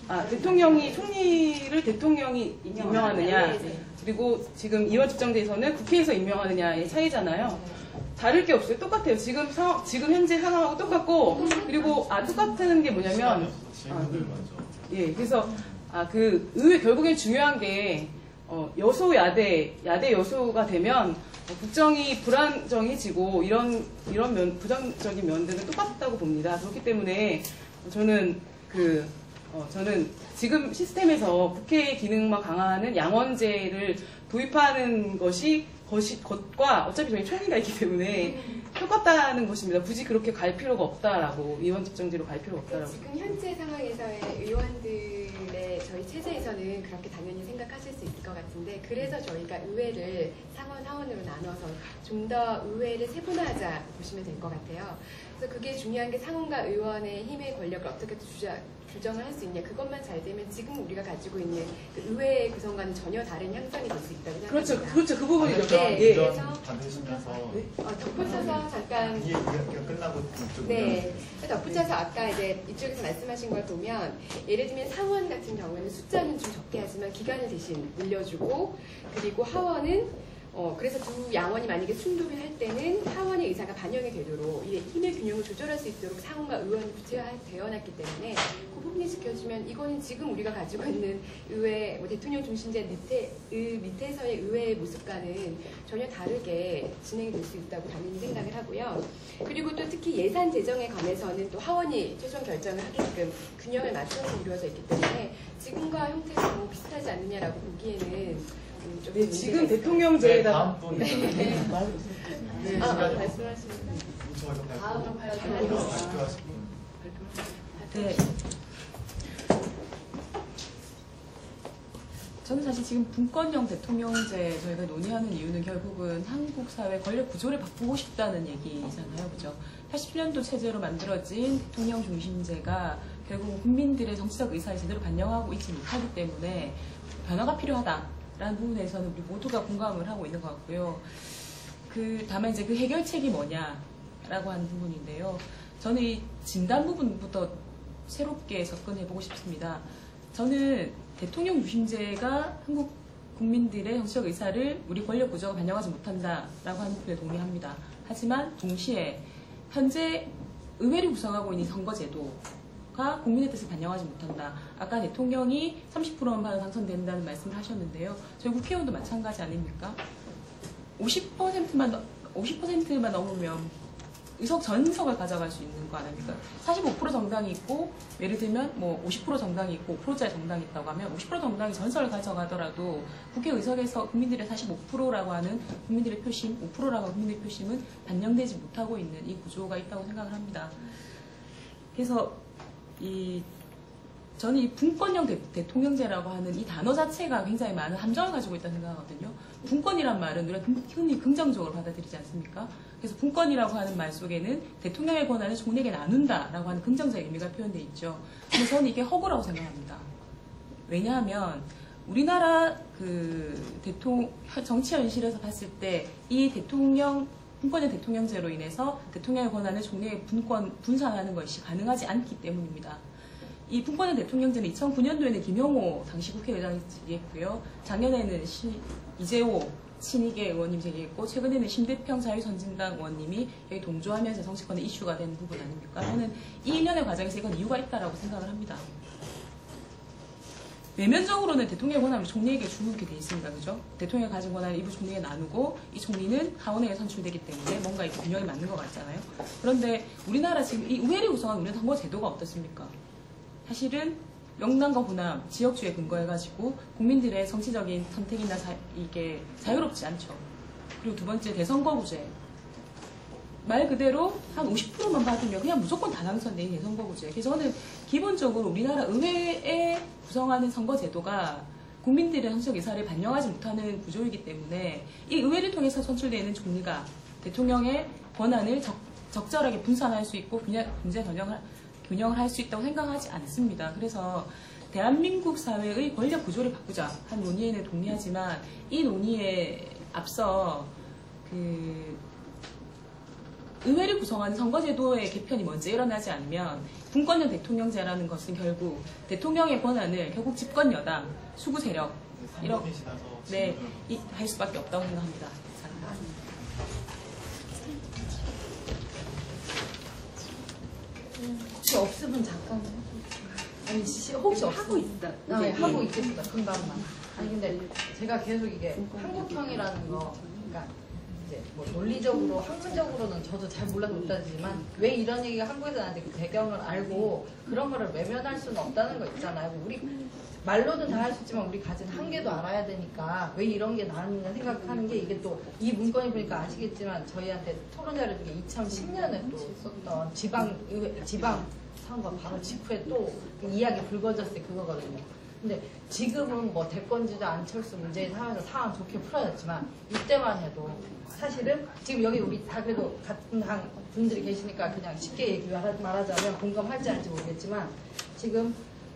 총리를 대통령이 임명하느냐, 그리고 지금 이원 집정제에서는 국회에서 임명하느냐의 차이잖아요. 다를 게 없어요. 똑같아요. 지금 현재 상황하고 똑같고, 그리고 똑같은 게 뭐냐면, 예, 그래서 그 의회 결국엔 중요한 게 야대 여소가 되면 국정이 불안정해지고 이런 부정적인 면들은 똑같다고 봅니다. 그렇기 때문에 저는 지금 시스템에서 국회의 기능만 강화하는 양원제를 도입하는 것과 어차피 저희 총리가 있기 때문에 똑같다는 것입니다. 굳이 그렇게 갈 필요가 없다라고, 이원집정제로 갈 필요가 없다라고. 지금 현재 상황에서의 의원들의 저희 체제에서는 그렇게 당연히 생각하실 수 있을 것 같은데, 그래서 저희가 의회를 상원, 하원으로 나눠서 좀 더 의회를 세분화하자 보시면 될 것 같아요. 그래서 그게 중요한 게 상원과 의원의 힘의 권력을 어떻게 규정을 할 수 있냐, 그것만 잘 되면 지금 우리가 가지고 있는 그 의회 구성과는 전혀 다른 향상이 될 수 있다고 생각합니다. 그렇죠. 그 부분이죠. 네, 예. 그래서 받으시면서 덧붙여서 잠깐. 이게 끝나고 이쪽으로. 네. 덧붙여서 아까 이제 이쪽에서 말씀하신 걸 보면, 예를 들면 상원 같은 경우에는 숫자는 좀 적게 하지만 기간을 대신 늘려주고, 그리고 하원은 그래서 두 양원이 만약에 충돌을 할 때는 하원의 의사가 반영이 되도록 이 힘의 균형을 조절할 수 있도록 상원과 의원이 구체화되어 놨기 때문에 그 부분이 지켜지면, 이거는 지금 우리가 가지고 있는 의회, 대통령 중심제 밑에서의 의회의 모습과는 전혀 다르게 진행이 될 수 있다고 당연히 생각을 하고요. 그리고 또 특히 예산 재정에 관해서는 또 하원이 최종 결정을 하게끔 균형을 맞춰서 이루어져 있기 때문에 지금과 형태가 뭐 비슷하지 않느냐라고 보기에는 네, 지금 대통령제에다 다음 분. 말씀하시면 다음으로 발표하시고. 네. 저는 사실 지금 분권형 대통령제 저희가 논의하는 이유는 결국은 한국 사회 권력 구조를 바꾸고 싶다는 얘기잖아요. 그죠? 80년도 체제로 만들어진 대통령 중심제가 결국 국민들의 정치적 의사를 제대로 반영하고 있지 못하기 때문에 변화가 필요하다라는 부분에서는 우리 모두가 공감을 하고 있는 것 같고요. 다만 이제 그 해결책이 뭐냐라고 하는 부분인데요. 저는 이 진단 부분부터 새롭게 접근해보고 싶습니다. 저는 대통령 중심제가 한국 국민들의 정치적 의사를 우리 권력 구조가 반영하지 못한다라고 하는 부분에 동의합니다. 하지만 동시에 현재 의회를 구성하고 있는 선거제도가 국민의 뜻을 반영하지 못한다. 아까 대통령이 30%만 받아 당선된다는 말씀을 하셨는데요. 저희 국회의원도 마찬가지 아닙니까? 50%만 넘으면 의석 전석을 가져갈 수 있는 거 아닙니까? 45% 정당이 있고, 예를 들면 뭐 50% 정당이 있고 5%짜리 정당이 있다고 하면 50% 정당이 전석을 가져가더라도 국회의석에서 국민들의 45%라고 하는 국민들의 표심, 5%라고 하는 국민들의 표심은 반영되지 못하고 있는 이 구조가 있다고 생각을 합니다. 그래서 저는 이 분권형 대통령제라고 하는 이 단어 자체가 굉장히 많은 함정을 가지고 있다고 생각하거든요. 분권이란 말은 우리가 흔히 긍정적으로 받아들이지 않습니까? 그래서 분권이라고 하는 말 속에는 대통령의 권한을 종에게 나눈다라고 하는 긍정적인 의미가 표현되어 있죠. 근데 저는 이게 허구라고 생각합니다. 왜냐하면 우리나라 정치 현실에서 봤을 때 이 분권형 대통령제로 인해서 대통령의 권한을 종에게 분산하는 것이 가능하지 않기 때문입니다. 이 분권형 대통령제는 2009년도에는 김영호 당시 국회의장이 제기했고요. 작년에는 이재호 친이계 의원님이 제기했고, 최근에는 심대평 자유선진당 의원님이 여기 동조하면서 정치권의 이슈가 된 부분 아닙니까? 저는 이 일련의 과정에서 이건 이유가 있다고 생각을 합니다. 외면적으로는 대통령의 권한을 총리에게 주게 돼 있습니다. 그죠? 대통령이 가진 권한을 일부 총리에게 나누고, 이 총리는 하원에 선출되기 때문에 뭔가 이렇게 균형이 맞는 것 같잖아요. 그런데 우리나라 지금 이 의회를 구성한 우리나라 선거 제도가 어떻습니까? 사실은 명단과 호남, 지역주의에 근거해가지고 국민들의 정치적인 선택이나 이게 자유롭지 않죠. 그리고 두 번째, 대선거구제. 말 그대로 한 50%만 받으면 그냥 무조건 다 당선된 게 선거구제. 그래서 저는 기본적으로 우리나라 의회에 구성하는 선거제도가 국민들의 정치적 의사를 반영하지 못하는 구조이기 때문에 이 의회를 통해서 선출되는 총리가 대통령의 권한을 적절하게 분산할 수 있고 문제 균형을 할 수 있다고 생각하지 않습니다. 그래서 대한민국 사회의 권력 구조를 바꾸자 한 논의에는 동의하지만 이 논의에 앞서 의회를 구성하는 선거제도의 개편이 먼저 일어나지 않으면 분권형 대통령제라는 것은 결국 대통령의 권한을 결국 집권 여당, 수구 세력 이렇게 할 수밖에 없다고 생각합니다. 혹시 없으면 잠깐. 아니 혹시 하고 있다. 네, 하고 있겠습니다. 금방만. 아니 근데 제가 계속 이게 한국형이라는 거, 그러니까 이제 뭐 논리적으로 학문적으로는 저도 잘 몰라서 못하지만 왜 이런 얘기가 한국에서 나는데 그 배경을 알고 그런 거를 외면할 수는 없다는 거 있잖아요. 우리 말로는 다 할 수 있지만 우리 가진 한계도 알아야 되니까 왜 이런 게 나왔느냐 생각하는 게 이게 또 이 문건이 보니까 아시겠지만 저희한테 토론 자료 중에 2010년에 또 썼던 지방 선거 바로 직후에 또 이야기 불거졌을 때 그거거든요. 근데 지금은 뭐 대권주자 안철수 문재인 하면서 상황 좋게 풀어졌지만 이때만 해도 사실은 지금 여기 우리 다 그래도 같은 당 분들이 계시니까 그냥 쉽게 말하자면 공감할지 않을지 모르겠지만 지금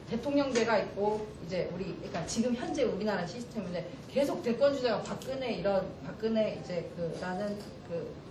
대통령제가 있고 이제 우리 그러니까 지금 현재 우리나라 시스템인데 계속 대권주자가 박근혜 이제 라는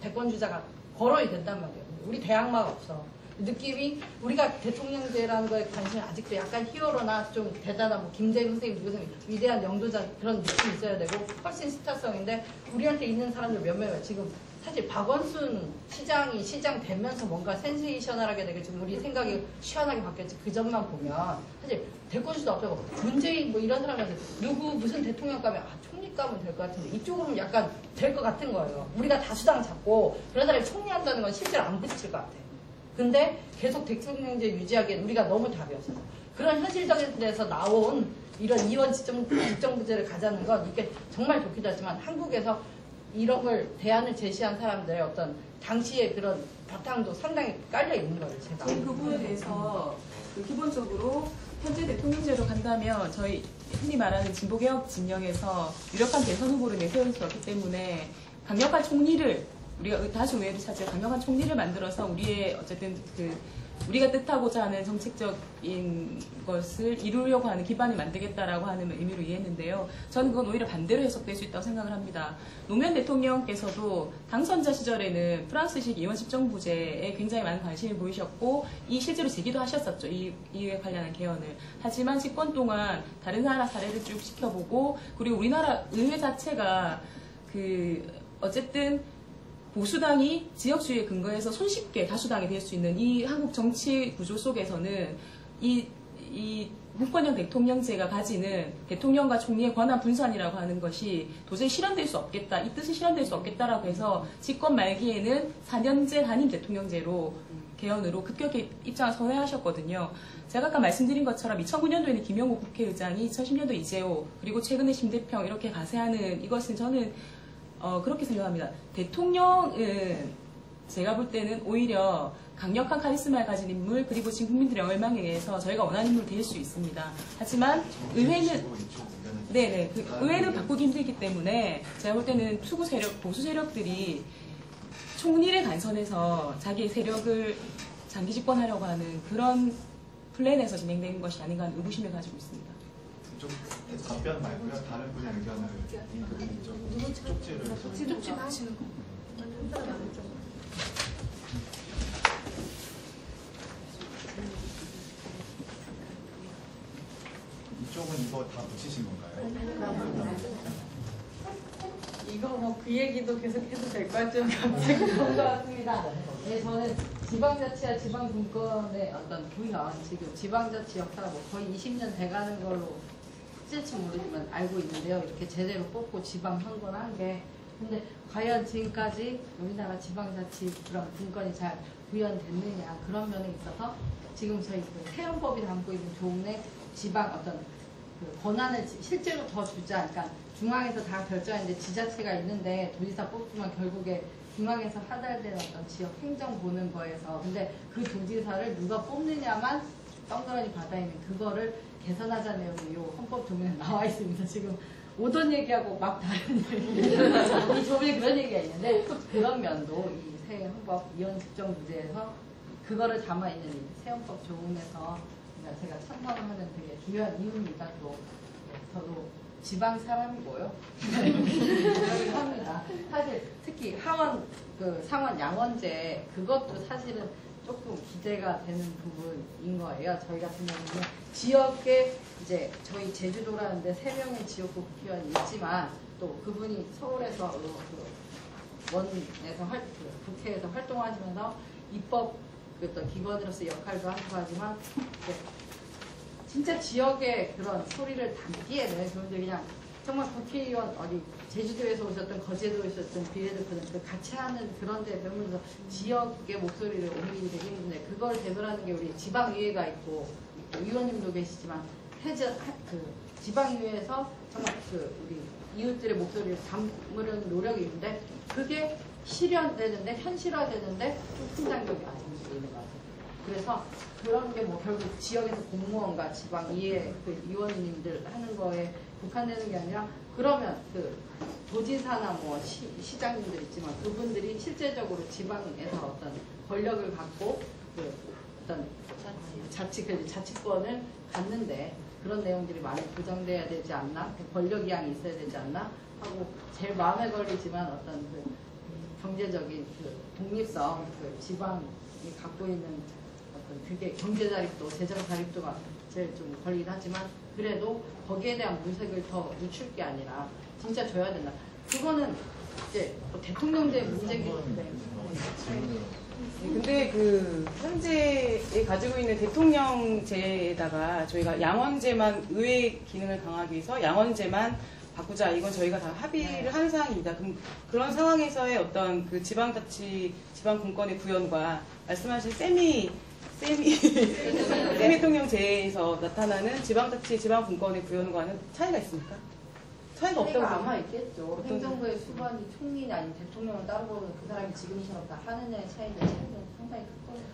대권주자가 거론이 된단 말이에요. 우리 대항마가 없어. 느낌이 우리가 대통령제라는 거에 관심이 아직도 약간 히어로나 좀 대단한 뭐 김대중 선생님 누구 선생님 위대한 영도자 그런 느낌이 있어야 되고 훨씬 스타성인데 우리한테 있는 사람들 몇 명이에요. 지금 사실 박원순 시장이 시장 되면서 뭔가 센세이셔널하게 되게 지금 우리 생각이 시원하게 바뀌었지. 그 점만 보면 사실 대권주도 없고 문재인 뭐 이런 사람한테 누구 무슨 대통령 가면 총리 가면 될 것 같은데 이쪽으로는 약간 될 것 같은 거예요. 우리가 다수당 잡고 그런 사람이 총리한다는 건 실제로 안 부딪힐 것 같아. 근데 계속 대통령제 유지하기엔 우리가 너무 답이 없어서 그런 현실적인 데서 나온 이런 이원 집정부제를 가자는 건 이게 정말 좋기도 하지만 한국에서 이런 걸 대안을 제시한 사람들의 어떤 당시의 그런 바탕도 상당히 깔려 있는 거예요. 제가 그 부분에 대해서 기본적으로 현재 대통령제로 간다면 저희 흔히 말하는 진보개혁 진영에서 유력한 대선 후보를 내세울 수 없기 때문에 강력한 총리를 우리가 다시 의회를 차지해 강력한 총리를 만들어서 우리의 어쨌든 우리가 뜻하고자 하는 정책적인 것을 이루려고 하는 기반을 만들겠다라고 하는 의미로 이해했는데요. 저는 그건 오히려 반대로 해석될 수 있다고 생각을 합니다. 노무현 대통령께서도 당선자 시절에는 프랑스식 이원 집정부제에 굉장히 많은 관심을 보이셨고 실제로 제기도 하셨었죠. 이에 관련한 개헌을. 하지만 집권 동안 다른 나라 사례를 쭉 지켜보고 그리고 우리나라 의회 자체가 어쨌든 보수당이 지역주의에 근거해서 손쉽게 다수당이 될 수 있는 이 한국 정치 구조 속에서는 이 문권형 대통령제가 가지는 대통령과 총리의 권한 분산이라고 하는 것이 도저히 실현될 수 없겠다. 이 뜻이 실현될 수 없겠다라고 해서 집권 말기에는 4년제 단임 대통령제로 개헌으로 급격히 입장을 선회하셨거든요. 제가 아까 말씀드린 것처럼 2009년도에는 김영우 국회의장이 2010년도 이재호 그리고 최근에 심대평 이렇게 가세하는 이것은 저는 그렇게 생각합니다. 대통령은 제가 볼 때는 오히려 강력한 카리스마를 가진 인물 그리고 지금 국민들의 열망에 의해서 저희가 원하는 인물이 될 수 있습니다. 하지만 의회는 의회는 바꾸기 힘들기 때문에 제가 볼 때는 수구 세력, 보수 세력들이 총리를 간선해서 자기의 세력을 장기 집권하려고 하는 그런 플랜에서 진행되는 것이 아닌가 하는 의구심을 가지고 있습니다. 좀 답변 말고요. 다른 분의 의견을 쪽지를 하시는 거. 이쪽은 이거 다 붙이신 건가요? 이거 뭐 그 얘기도 계속 해도 될 것 같죠? 갑자기 그런 것 같습니다. 네, 저는 지방자치와 지방분권의 어떤 부연, 지금 지방자치 역사가 뭐 거의 20년 돼가는 걸로 실지 모르지만 알고 있는데요. 이렇게 제대로 뽑고 지방 선거한 게. 근데 과연 지금까지 우리나라 지방자치 그런 분권이 잘 구현됐느냐 그런 면에 있어서 지금 저희 태연법이 담고 있는 조문의 지방 어떤 그 권한을 실제로 더 주자. 그러니까 중앙에서 다 결정했는데 지자체가 있는데 도지사 뽑지만 결국에 중앙에서 하달되는 어떤 지역 행정 보는 거에서 근데 그 도지사를 누가 뽑느냐만 덩그러니 받아 있는 그거를 개선하자 내용이 이 헌법 조문에 나와 있습니다. 지금 오던 얘기하고 막 다른 얘기. 이 조문에 그런 얘기가 있는데 그런 면도 이 새 헌법 이원 집정 부제에서 그거를 담아 있는 이 새 헌법 조문에서 그러니까 제가 찬성을 하는 되게 중요한 이유입니다. 또 저도 지방 사람이고요. 그러긴 합니다. 사실 특히 하원 그 상원 양원제 그것도 사실은 조금 기대가 되는 부분인 거예요. 저희 같은 경우는 지역에 이제 저희 제주도라는데 3명의 지역구 국회의원이 있지만 또 그분이 서울에서 원에서 국회에서 활동하시면서 입법 어떤 기관으로서 역할도 하시고 하지만 진짜 지역의 그런 소리를 담기에는 그런데 그냥 정말 국회의원 어디 제주도에서 오셨던 거제도에 오셨던 비례대표들 같이 하는 그런 데 배우면서 지역의 목소리를 옮기기 되게 힘든데 그걸 대변하는 게 우리 지방의회가 있고 의원님도 계시지만 지방의회에서 정말 우리 이웃들의 목소리를 담으려는 노력이 있는데 그게 실현되는데 현실화되는데 좀 큰 장벽이 아직 있는 것 같아요. 그래서 그런 게 뭐 결국 지역에서 공무원과 지방의회 그 의원님들 하는 거에 국한되는 게 아니라 그러면 그 도지사나 뭐 시장님들 있지만 그분들이 실제적으로 지방에서 어떤 권력을 갖고 그 어떤 자치권을 갖는데 그런 내용들이 많이 보장돼야 되지 않나? 권력 이양이 있어야 되지 않나? 하고 제일 마음에 걸리지만 어떤 그 경제적인 그 독립성, 그 지방이 갖고 있는 어떤 그게 경제 자립도, 재정 자립도가 제일 좀 걸리긴 하지만 그래도 거기에 대한 문색을 더 늦출 게 아니라 진짜 줘야 된다. 그거는 이제 뭐 대통령제 문제기 때문에. 근데 그 현재에 가지고 있는 대통령제에다가 저희가 양원제만 의회 기능을 강화하기 위해서 양원제만 바꾸자. 이건 저희가 다 합의를 하는 사항입니다. 그럼 그런 상황에서의 어떤 그 지방자치, 지방분권의 구현과 말씀하신 세미 대통령제에서 나타나는 지방자치, 지방분권의 구현과는 차이가 있습니까? 차이가 없다고 아마 있겠죠. 행정부의 수반이 총리나 아니면 대통령을 따로 보는 그 사람이 지금처럼 다 하느냐의 차이는 상당히 클 거예요.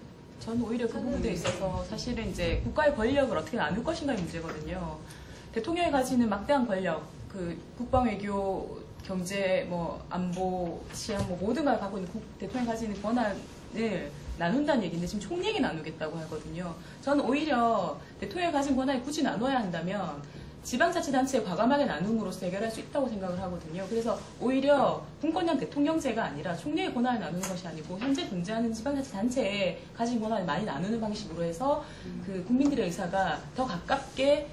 저는 오히려 그 부분에 있어서 사실은 이제 국가의 권력을 어떻게 나눌 것인가의 문제거든요. 대통령이 가지는 막대한 권력, 그 국방, 외교, 경제, 뭐 안보, 치안, 뭐 모든 걸 갖고 있는 대통령이 가지는 권한을 나눈다는 얘기인데 지금 총리에게 나누겠다고 하거든요. 저는 오히려 대통령이 가진 권한을 굳이 나눠야 한다면 지방자치단체에 과감하게 나눔으로써 해결할 수 있다고 생각을 하거든요. 그래서 오히려 분권형 대통령제가 아니라 총리의 권한을 나누는 것이 아니고 현재 존재하는 지방자치단체에 가진 권한을 많이 나누는 방식으로 해서 그 국민들의 의사가 더 가깝게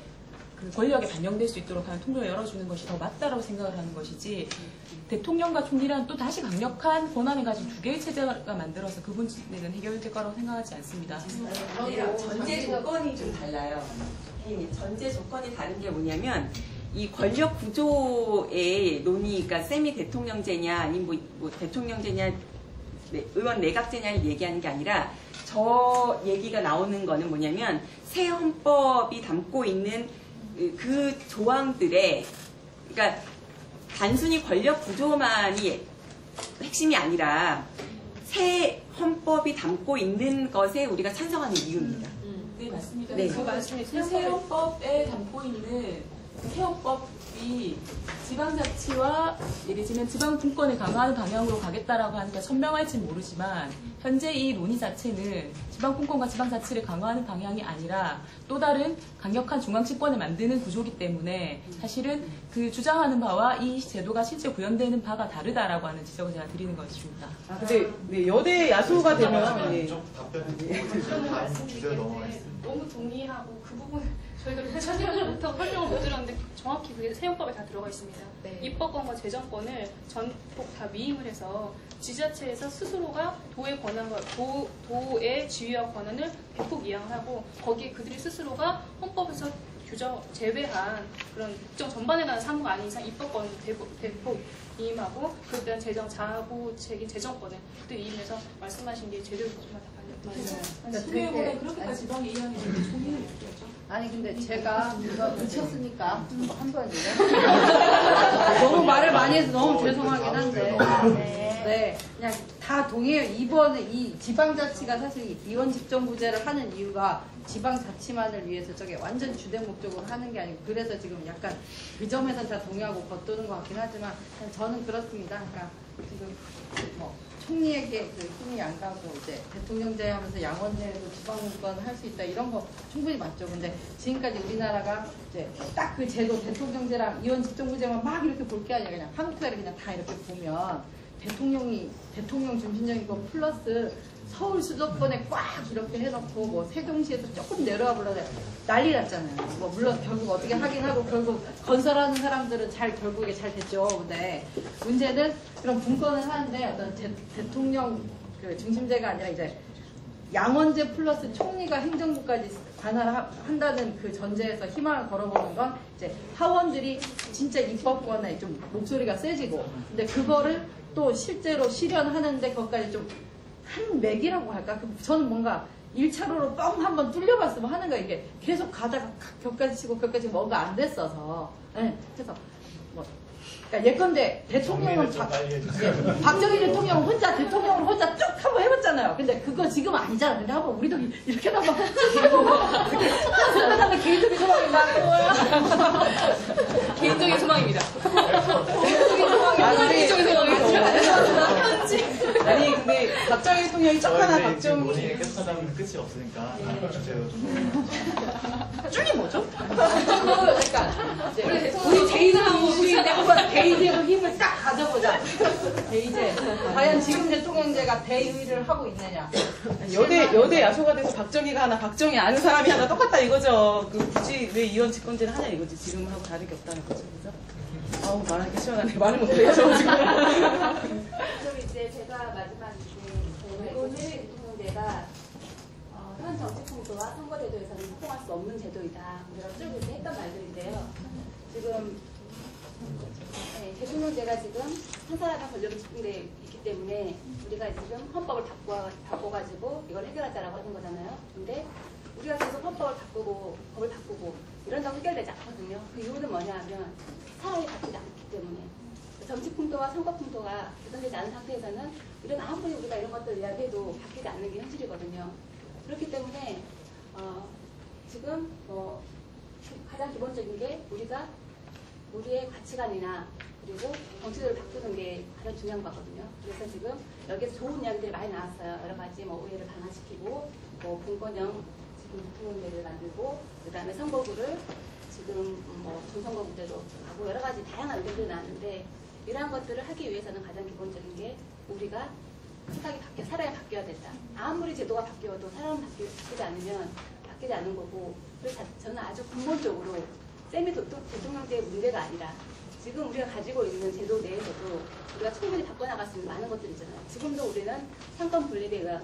그 권력에 반영될 수 있도록 하는 통로를 열어주는 것이 더 맞다라고 생각을 하는 것이지 대통령과 총리란 또 다시 강력한 권한을 가진 두 개의 체제가 만들어서 그 문제는 해결될 거라고 생각하지 않습니다. 전제 조건이 좀 달라요. 전제 조건이 다른 게 뭐냐면 이 권력 구조의 논의, 그러니까 세미 대통령제냐 아니면 뭐 대통령제냐 의원 내각제냐를 얘기하는 게 아니라 저 얘기가 나오는 거는 뭐냐면 새 헌법이 담고 있는 그 조항들의 그러니까 단순히 권력 구조만이 핵심이 아니라 새 헌법이 담고 있는 것에 우리가 찬성하는 이유입니다. 네, 맞습니다. 네. 그 말씀이 새 헌법에 담고 있는 새 헌법이 지방자치와 예를 들면 지방분권을 강화하는 방향으로 가겠다라고 하니까 선명할지는 모르지만 현재 이 논의 자체는 지방분권과 지방자치를 강화하는 방향이 아니라 또 다른 강력한 중앙집권을 만드는 구조이기 때문에 사실은 그 주장하는 바와 이 제도가 실제 구현되는 바가 다르다라고 하는 지적을 제가 드리는 것입니다. 근데 네, 여대 야수가 되면 예. 너무 동의하고 그 부분 저희가 차지하지부터 설명을 못 드렸는데 정확히 그게 새 헌법에 다 들어가 있습니다. 네. 입법권과 재정권을 전폭 다 위임을 해서 지자체에서 스스로가 도의 권한과 도의 지위와 권한을 대폭 이양을 하고 거기에 그들이 스스로가 헌법에서 제외한 그런 국정 전반에 관한 사무가 아닌 이상 입법권은 대폭 위임하고 그에 대한 재정 자부책임 재정권을 또 위임해서 말씀하신 게 제대로 정말 다 발렸죠. 수요보다 그렇게까지 지방에 이양이 되는데 종이는 없죠. 아니 근데 제가 이거 붙였으니까 한번 너무 말을 많이 해서 너무 죄송하긴 한데 네 그냥 다 동의해요. 이번에 이 지방자치가 사실 이원 집정부제를 하는 이유가 지방자치만을 위해서 저게 완전 주된 목적으로 하는 게 아니고 그래서 지금 약간 그 점에선 다 동의하고 겉도는 것 같긴 하지만 저는 그렇습니다. 그러니까 지금 뭐 총리에게 그 힘이 안 가고 이제 대통령제 하면서 양원제도 지방분권 할 수 있다 이런 거 충분히 맞죠. 근데 지금까지 우리나라가 이제 딱 그 제도 대통령제랑 이원 집정부제만 막 이렇게 볼 게 아니라 그냥 한국사를 그냥 다 이렇게 보면 대통령 중심적인 거 플러스 서울 수도권에 꽉 이렇게 해놓고 뭐 세종시에서 조금 내려와 불러야 난리 났잖아요. 뭐 물론 결국 어떻게 하긴 하고 결국 건설하는 사람들은 결국에 잘 됐죠. 근데 문제는 그런 분권을 하는데 어떤 대통령 그 중심제가 아니라 이제 양원제 플러스 총리가 행정부까지 관할한다는 그 전제에서 희망을 걸어보는 건 이제 하원들이 진짜 입법권에 좀 목소리가 세지고 근데 그거를 또 실제로 실현하는데 그것까지 좀 한 맥이라고 할까? 저는 뭔가 1차로로 뻥 한번 뚫려봤으면 하는 거야. 이게 계속 가다가 격까지 치고 격까지 뭔가 안 됐어서. 네, 그래서 뭐 그러니까 예컨대 대통령은 박정희 대통령 대통령을 혼자 쭉 한번 해봤잖아요. 근데 그거 지금 아니잖아. 근데 한번 우리도 이렇게 한번 그다음에 개인적인 소망이 나는 거야. 개인적인 소망입니다. 개인적인 소망이죠. 아니 근데 박정희 대통령이 쩍하나 박정희 논의를 계속하다보면 끝이 없으니까 다른 주제로 좀 쭉이 뭐죠? 그러니까 우리 제이제하고 우리 한번 대의제로 힘을 딱 가져보자. 대의제 과연 지금 대통령제가 대의를 하고 있느냐? 여대 야소가 돼서 박정희가 하나 박정희 아는 사람이 하나 똑같다 이거죠. 굳이 왜 이원 집권제를 하냐 이거지. 지금하고 다른 게 없다는 거죠. 그죠? 아우 말하기 시원하네. 말을 못해요 저 지금. 그럼 이제 제가 마지막 이제 이번 해외 대통령제가 현 정치풍토와 선거제도에서는 소통할 수 없는 제도이다. 우리가 쭉 이렇게 했던 말들인데요. 지금 대통령제가 지금 한 사람의 권력이 집중되어 있기 때문에 우리가 지금 헌법을 바꿔가지고 이걸 해결하자라고 하는 거잖아요. 근데 우리가 계속 헌법을 바꾸고 법을 바꾸고 이런다고 해결되지 않거든요. 그 이유는 뭐냐 하면 사람이 바뀌지 않기 때문에 정치풍토와 선거풍토가 개선되지 않은 상태에서는 이런 아무리 우리가 이런 것들 이야기해도 바뀌지 않는 게 현실이거든요. 그렇기 때문에 지금 가장 기본적인 게 우리의 가치관이나 그리고 정치를 바꾸는 게 가장 중요한 거거든요. 그래서 지금 여기서 좋은 이야기들이 많이 나왔어요. 여러 가지 의회를 강화시키고 분권형 지금 대통령제를 만들고 그다음에 선거구를 지금 중선거구제로 하고 여러 가지 다양한 의견들이 나왔는데 이러한 것들을 하기 위해서는 가장 기본적인 게 우리가 생각이 사람이 바뀌어야 된다. 아무리 제도가 바뀌어도 사람은 바뀌지 않으면 바뀌지 않는 거고 그래서 저는 아주 근본적으로 대통령제의 문제가 아니라 지금 우리가 가지고 있는 제도 내에서도 우리가 충분히 바꿔나갈 수 있는 많은 것들이 있잖아요. 지금도 우리는 상권 분립에 의한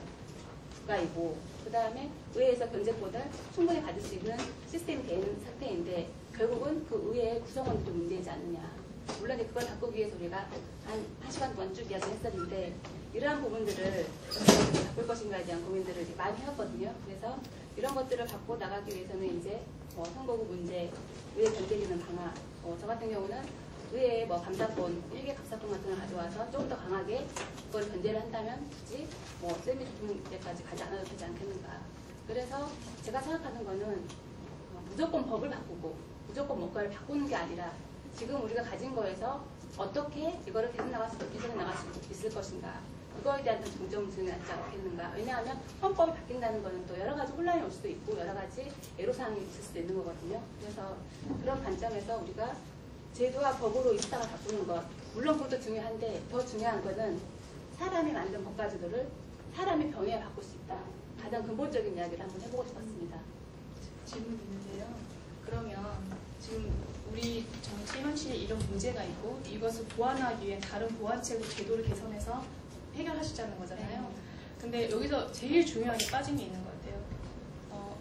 국가이고 그 다음에 의회에서 견제권을 충분히 가질 수 있는 시스템이 되는 상태인데 결국은 그 의회의 구성원들이 문제이지 않느냐. 물론 그걸 바꾸기 위해서 우리가 한 시간 동안 쭉 이야기를 했었는데 이러한 부분들을 어떻게 바꿀 것인가에 대한 고민들을 많이 해왔거든요. 그래서 이런 것들을 바꿔 나가기 위해서는 이제 선거구 문제, 의회 견제 기능 강화, 저 같은 경우는 의회의 감사권, 일개 감사권 같은 걸 가져와서 조금 더 강하게 그걸 견제를 한다면 굳이 세미 대통령제까지 가지 않아도 되지 않겠는가. 그래서 제가 생각하는 거는 무조건 법을 바꾸고 무조건 뭔가를 바꾸는 게 아니라 지금 우리가 가진 거에서 어떻게 이거를 개선해 나갈 수 있을 것인가. 그거에 대한 중점을 두는 게 낫지 않겠는가. 왜냐하면 헌법이 바뀐다는 거는 또 여러 가지 혼란이 올 수도 있고 여러 가지 애로사항이 있을 수도 있는 거거든요. 그래서 그런 관점에서 우리가 제도와 법으로 이 세상을 바꾸는 것, 물론 그것도 중요한데 더 중요한 거는 사람이 만든 법과 제도를 사람이 병행해 바꿀 수 있다. 가장 근본적인 이야기를 한번 해보고 싶었습니다. 질문이 있는데요. 그러면 지금 우리 정치 현실에 이런 문제가 있고 이것을 보완하기 위해 다른 보완책으로 제도를 개선해서 해결하시자는 거잖아요. 근데 여기서 제일 중요하게 빠진 게 있는 것 같아요.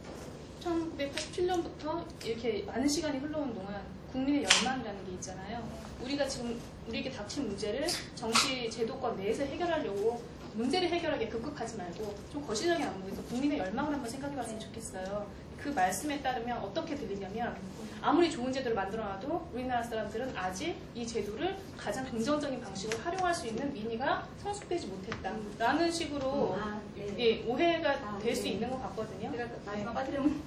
1987년부터 이렇게 많은 시간이 흘러온 동안 국민의 열망이라는 게 있잖아요. 우리가 지금 우리에게 닥친 문제를 정치 제도권 내에서 해결하려고 문제를 해결하기에 급급하지 말고 좀 거시적인 안목에서 국민의 열망을 한번 생각해봤으면 좋겠어요. 그 말씀에 따르면 어떻게 들리냐면 아무리 좋은 제도를 만들어놔도 우리나라 사람들은 아직 이 제도를 가장 긍정적인 방식으로 활용할 수 있는 민의가 성숙되지 못했다라는 식으로 예, 오해가 될 수 있는 것 같거든요. 제가 마지막 빠지려면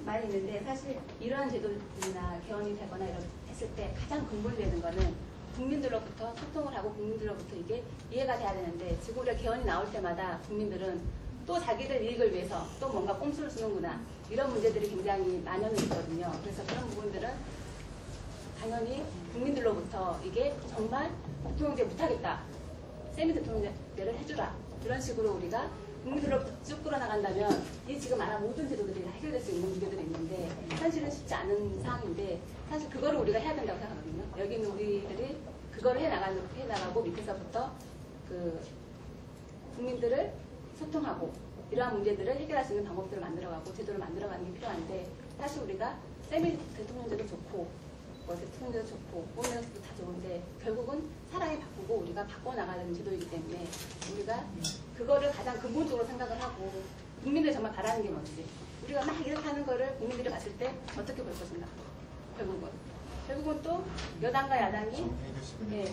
많이 있는데 사실 이러한 제도들이나 개헌이 되거나 이런 했을 때 가장 근본되는 거는 국민들로부터 소통을 하고 국민들로부터 이게 이해가 돼야 되는데 지금 우리가 개헌이 나올 때마다 국민들은 또 자기들 이익을 위해서 또 뭔가 꼼수를 쓰는구나 이런 문제들이 굉장히 만연해 있거든요. 그래서 그런 부분들은 당연히 국민들로부터 이게 정말 대통령제 못하겠다. 세미 대통령제를 해주라. 이런 식으로 우리가 국민들로부터 쭉 끌어나간다면 이 지금 말한 모든 제도들이 다 해결될 수 있는 문제들이 있는데 현실은 쉽지 않은 상황인데 사실 그거를 우리가 해야 된다고 생각하거든요. 여기 있는 우리들이 그거를 해나가고 밑에서부터 그 국민들을 소통하고 이러한 문제들을 해결할 수 있는 방법들을 만들어가고 제도를 만들어가는 게 필요한데 사실 우리가 세미 대통령제도 좋고 뭐 대통령제도 좋고 오면서도 다 좋은데 결국은 사람이 바꾸고 우리가 바꿔나가는 제도이기 때문에 우리가 그거를 가장 근본적으로 생각을 하고 국민들이 정말 바라는 게 뭔지 우리가 막 이렇게 하는 거를 국민들이 봤을 때 어떻게 볼 것인가 결국은 또 여당과 야당이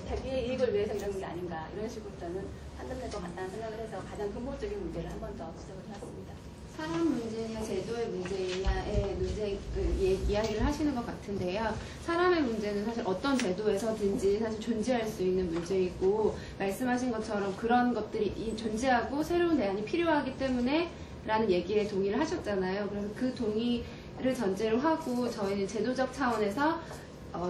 자기의 이익을 위해서 이런 게 아닌가 이런 식으로 저는 판단될 것 같다는 생각을 해서 가장 근본적인 문제를 한 번 더 지적을 해봤습니다. 사람 문제냐 제도의 문제냐의 이야기를 하시는 것 같은데요. 사람의 문제는 사실 어떤 제도에서든지 사실 존재할 수 있는 문제이고 말씀하신 것처럼 그런 것들이 존재하고 새로운 대안이 필요하기 때문에 라는 얘기에 동의를 하셨잖아요. 그래서 그 동의를 전제로 하고 저희는 제도적 차원에서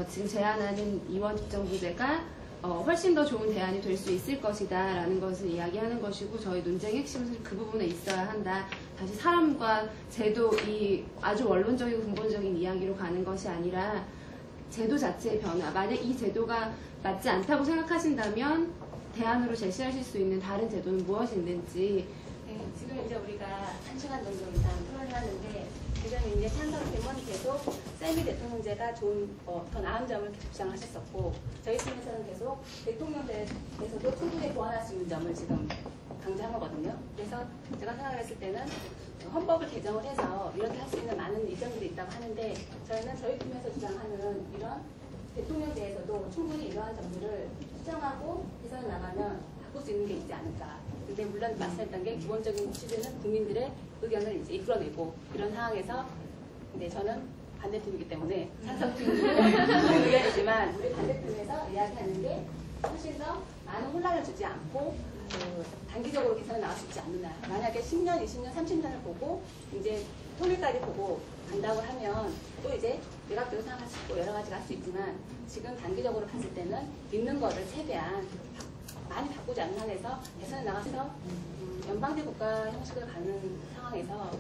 지금 제안하는 이원 집정부제가 훨씬 더 좋은 대안이 될 수 있을 것이다 라는 것을 이야기하는 것이고 저희 논쟁의 핵심은 사실 그 부분에 있어야 한다. 다시 사람과 제도 이 아주 원론적이고 근본적인 이야기로 가는 것이 아니라 제도 자체의 변화. 만약 이 제도가 맞지 않다고 생각하신다면 대안으로 제시하실 수 있는 다른 제도는 무엇이 있는지. 네, 지금 이제 우리가 1시간 정도 이상 토론을 하는데 지금 이제 찬성팀은 계속 세미 대통령제가 좀 더 나은 점을 계속 주장하셨었고 저희 팀에서는 계속 대통령제에서도 충분히 보완할 수 있는 점을 지금 강조한 거거든요. 그래서 제가 생각했을 때는 헌법을 개정을 해서 이렇게 할 수 있는 많은 이점들이 있다고 하는데 저희는 저희 팀에서 주장하는 이런 대통령제에서도 충분히 이러한 점들을 수정하고 개선해 나가면 바꿀 수 있는 게 있지 않을까. 근데 물론 말씀했던 게 기본적인 취지는 국민들의 의견을 이제 이끌어내고 이런 상황에서 근데 저는 반대팀이기 때문에 찬성팀은 의견이지만 우리 반대팀에서 이야기하는 게 훨씬 더 많은 혼란을 주지 않고 단기적으로 개선해 나갈 수 있지 않느냐. 만약에 10년, 20년, 30년을 보고 이제 통일까지 보고 간다고 하면 또 이제 내각제도 생각할 수 있고 여러 가지가 할 수 있지만 지금 단기적으로 봤을 때는 있는 거를 최대한 많이 바꾸지 않는 한에서 개선해 나가서 연방제 국가 형식을 가는 상황에서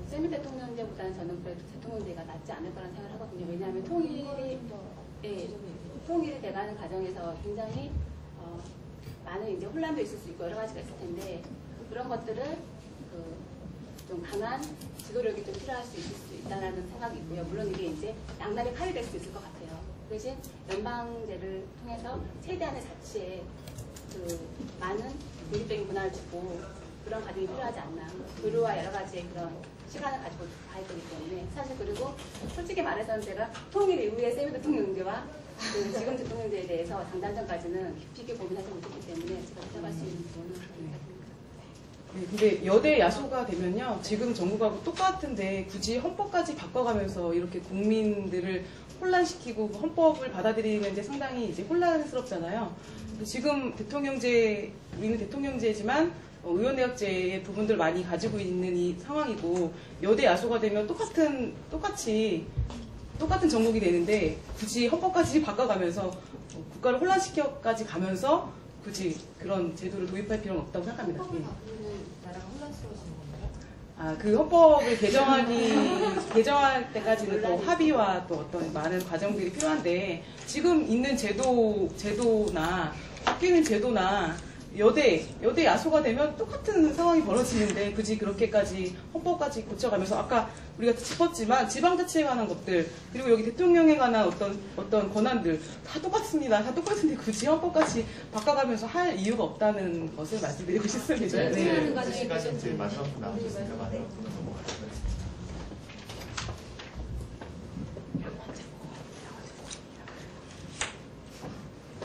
세미 대통령제보다는 저는 그래도 대통령제가 낫지 않을 거라는 생각을 하거든요. 왜냐하면 통일이 돼가는 과정에서 굉장히 많은 이제 혼란도 있을 수 있고 여러 가지가 있을 텐데 그런 것들을 좀 강한 지도력이 좀 필요할 수 있을 수 있다는 생각이 있고요. 물론 이게 이제 양날의 칼이 될 수 있을 것 같아요. 그 대신 연방제를 통해서 최대한의 자치에 많은 독립적인 문화를 주고 그런 과정이 필요하지 않나. 교류와 여러 가지의 그런 시간을 가지고 가야 되기 때문에 사실 그리고 솔직히 말해서는 제가 통일 이후에 세미 대통령제와 지금 대통령제에 대해서 장단점까지는 깊이 있게 고민하지 못했기 때문에 제가 대답할 수 있는 부분은 네, 근데 여대 야소가 되면요 지금 정부가 똑같은데 굳이 헌법까지 바꿔가면서 이렇게 국민들을 혼란시키고 헌법을 받아들이는 게 상당히 이제 혼란스럽잖아요. 지금 우리는 대통령제지만 의원내각제의 부분들 많이 가지고 있는 이 상황이고 여대 야소가 되면 똑같이 정국이 되는데 굳이 헌법까지 바꿔가면서 국가를 혼란시켜까지 가면서 굳이 그런 제도를 도입할 필요는 없다고 생각합니다. 그 헌법을 개정할 때까지는 또 합의와 또 어떤 많은 과정들이 필요한데 지금 있는 제도나 바뀌는 제도나 여대 야소가 되면 똑같은 상황이 벌어지는데 굳이 그렇게까지 헌법까지 고쳐가면서 아까 우리가 짚었지만 지방자치에 관한 것들 그리고 여기 대통령에 관한 어떤 권한들 다 똑같습니다. 다 똑같은데 굳이 헌법까지 바꿔가면서 할 이유가 없다는 것을 말씀드리고 싶습니다. 네. 네. 시간이 이제 마지막 분 남으셨으니까 마지막 분 넘어가겠습니다.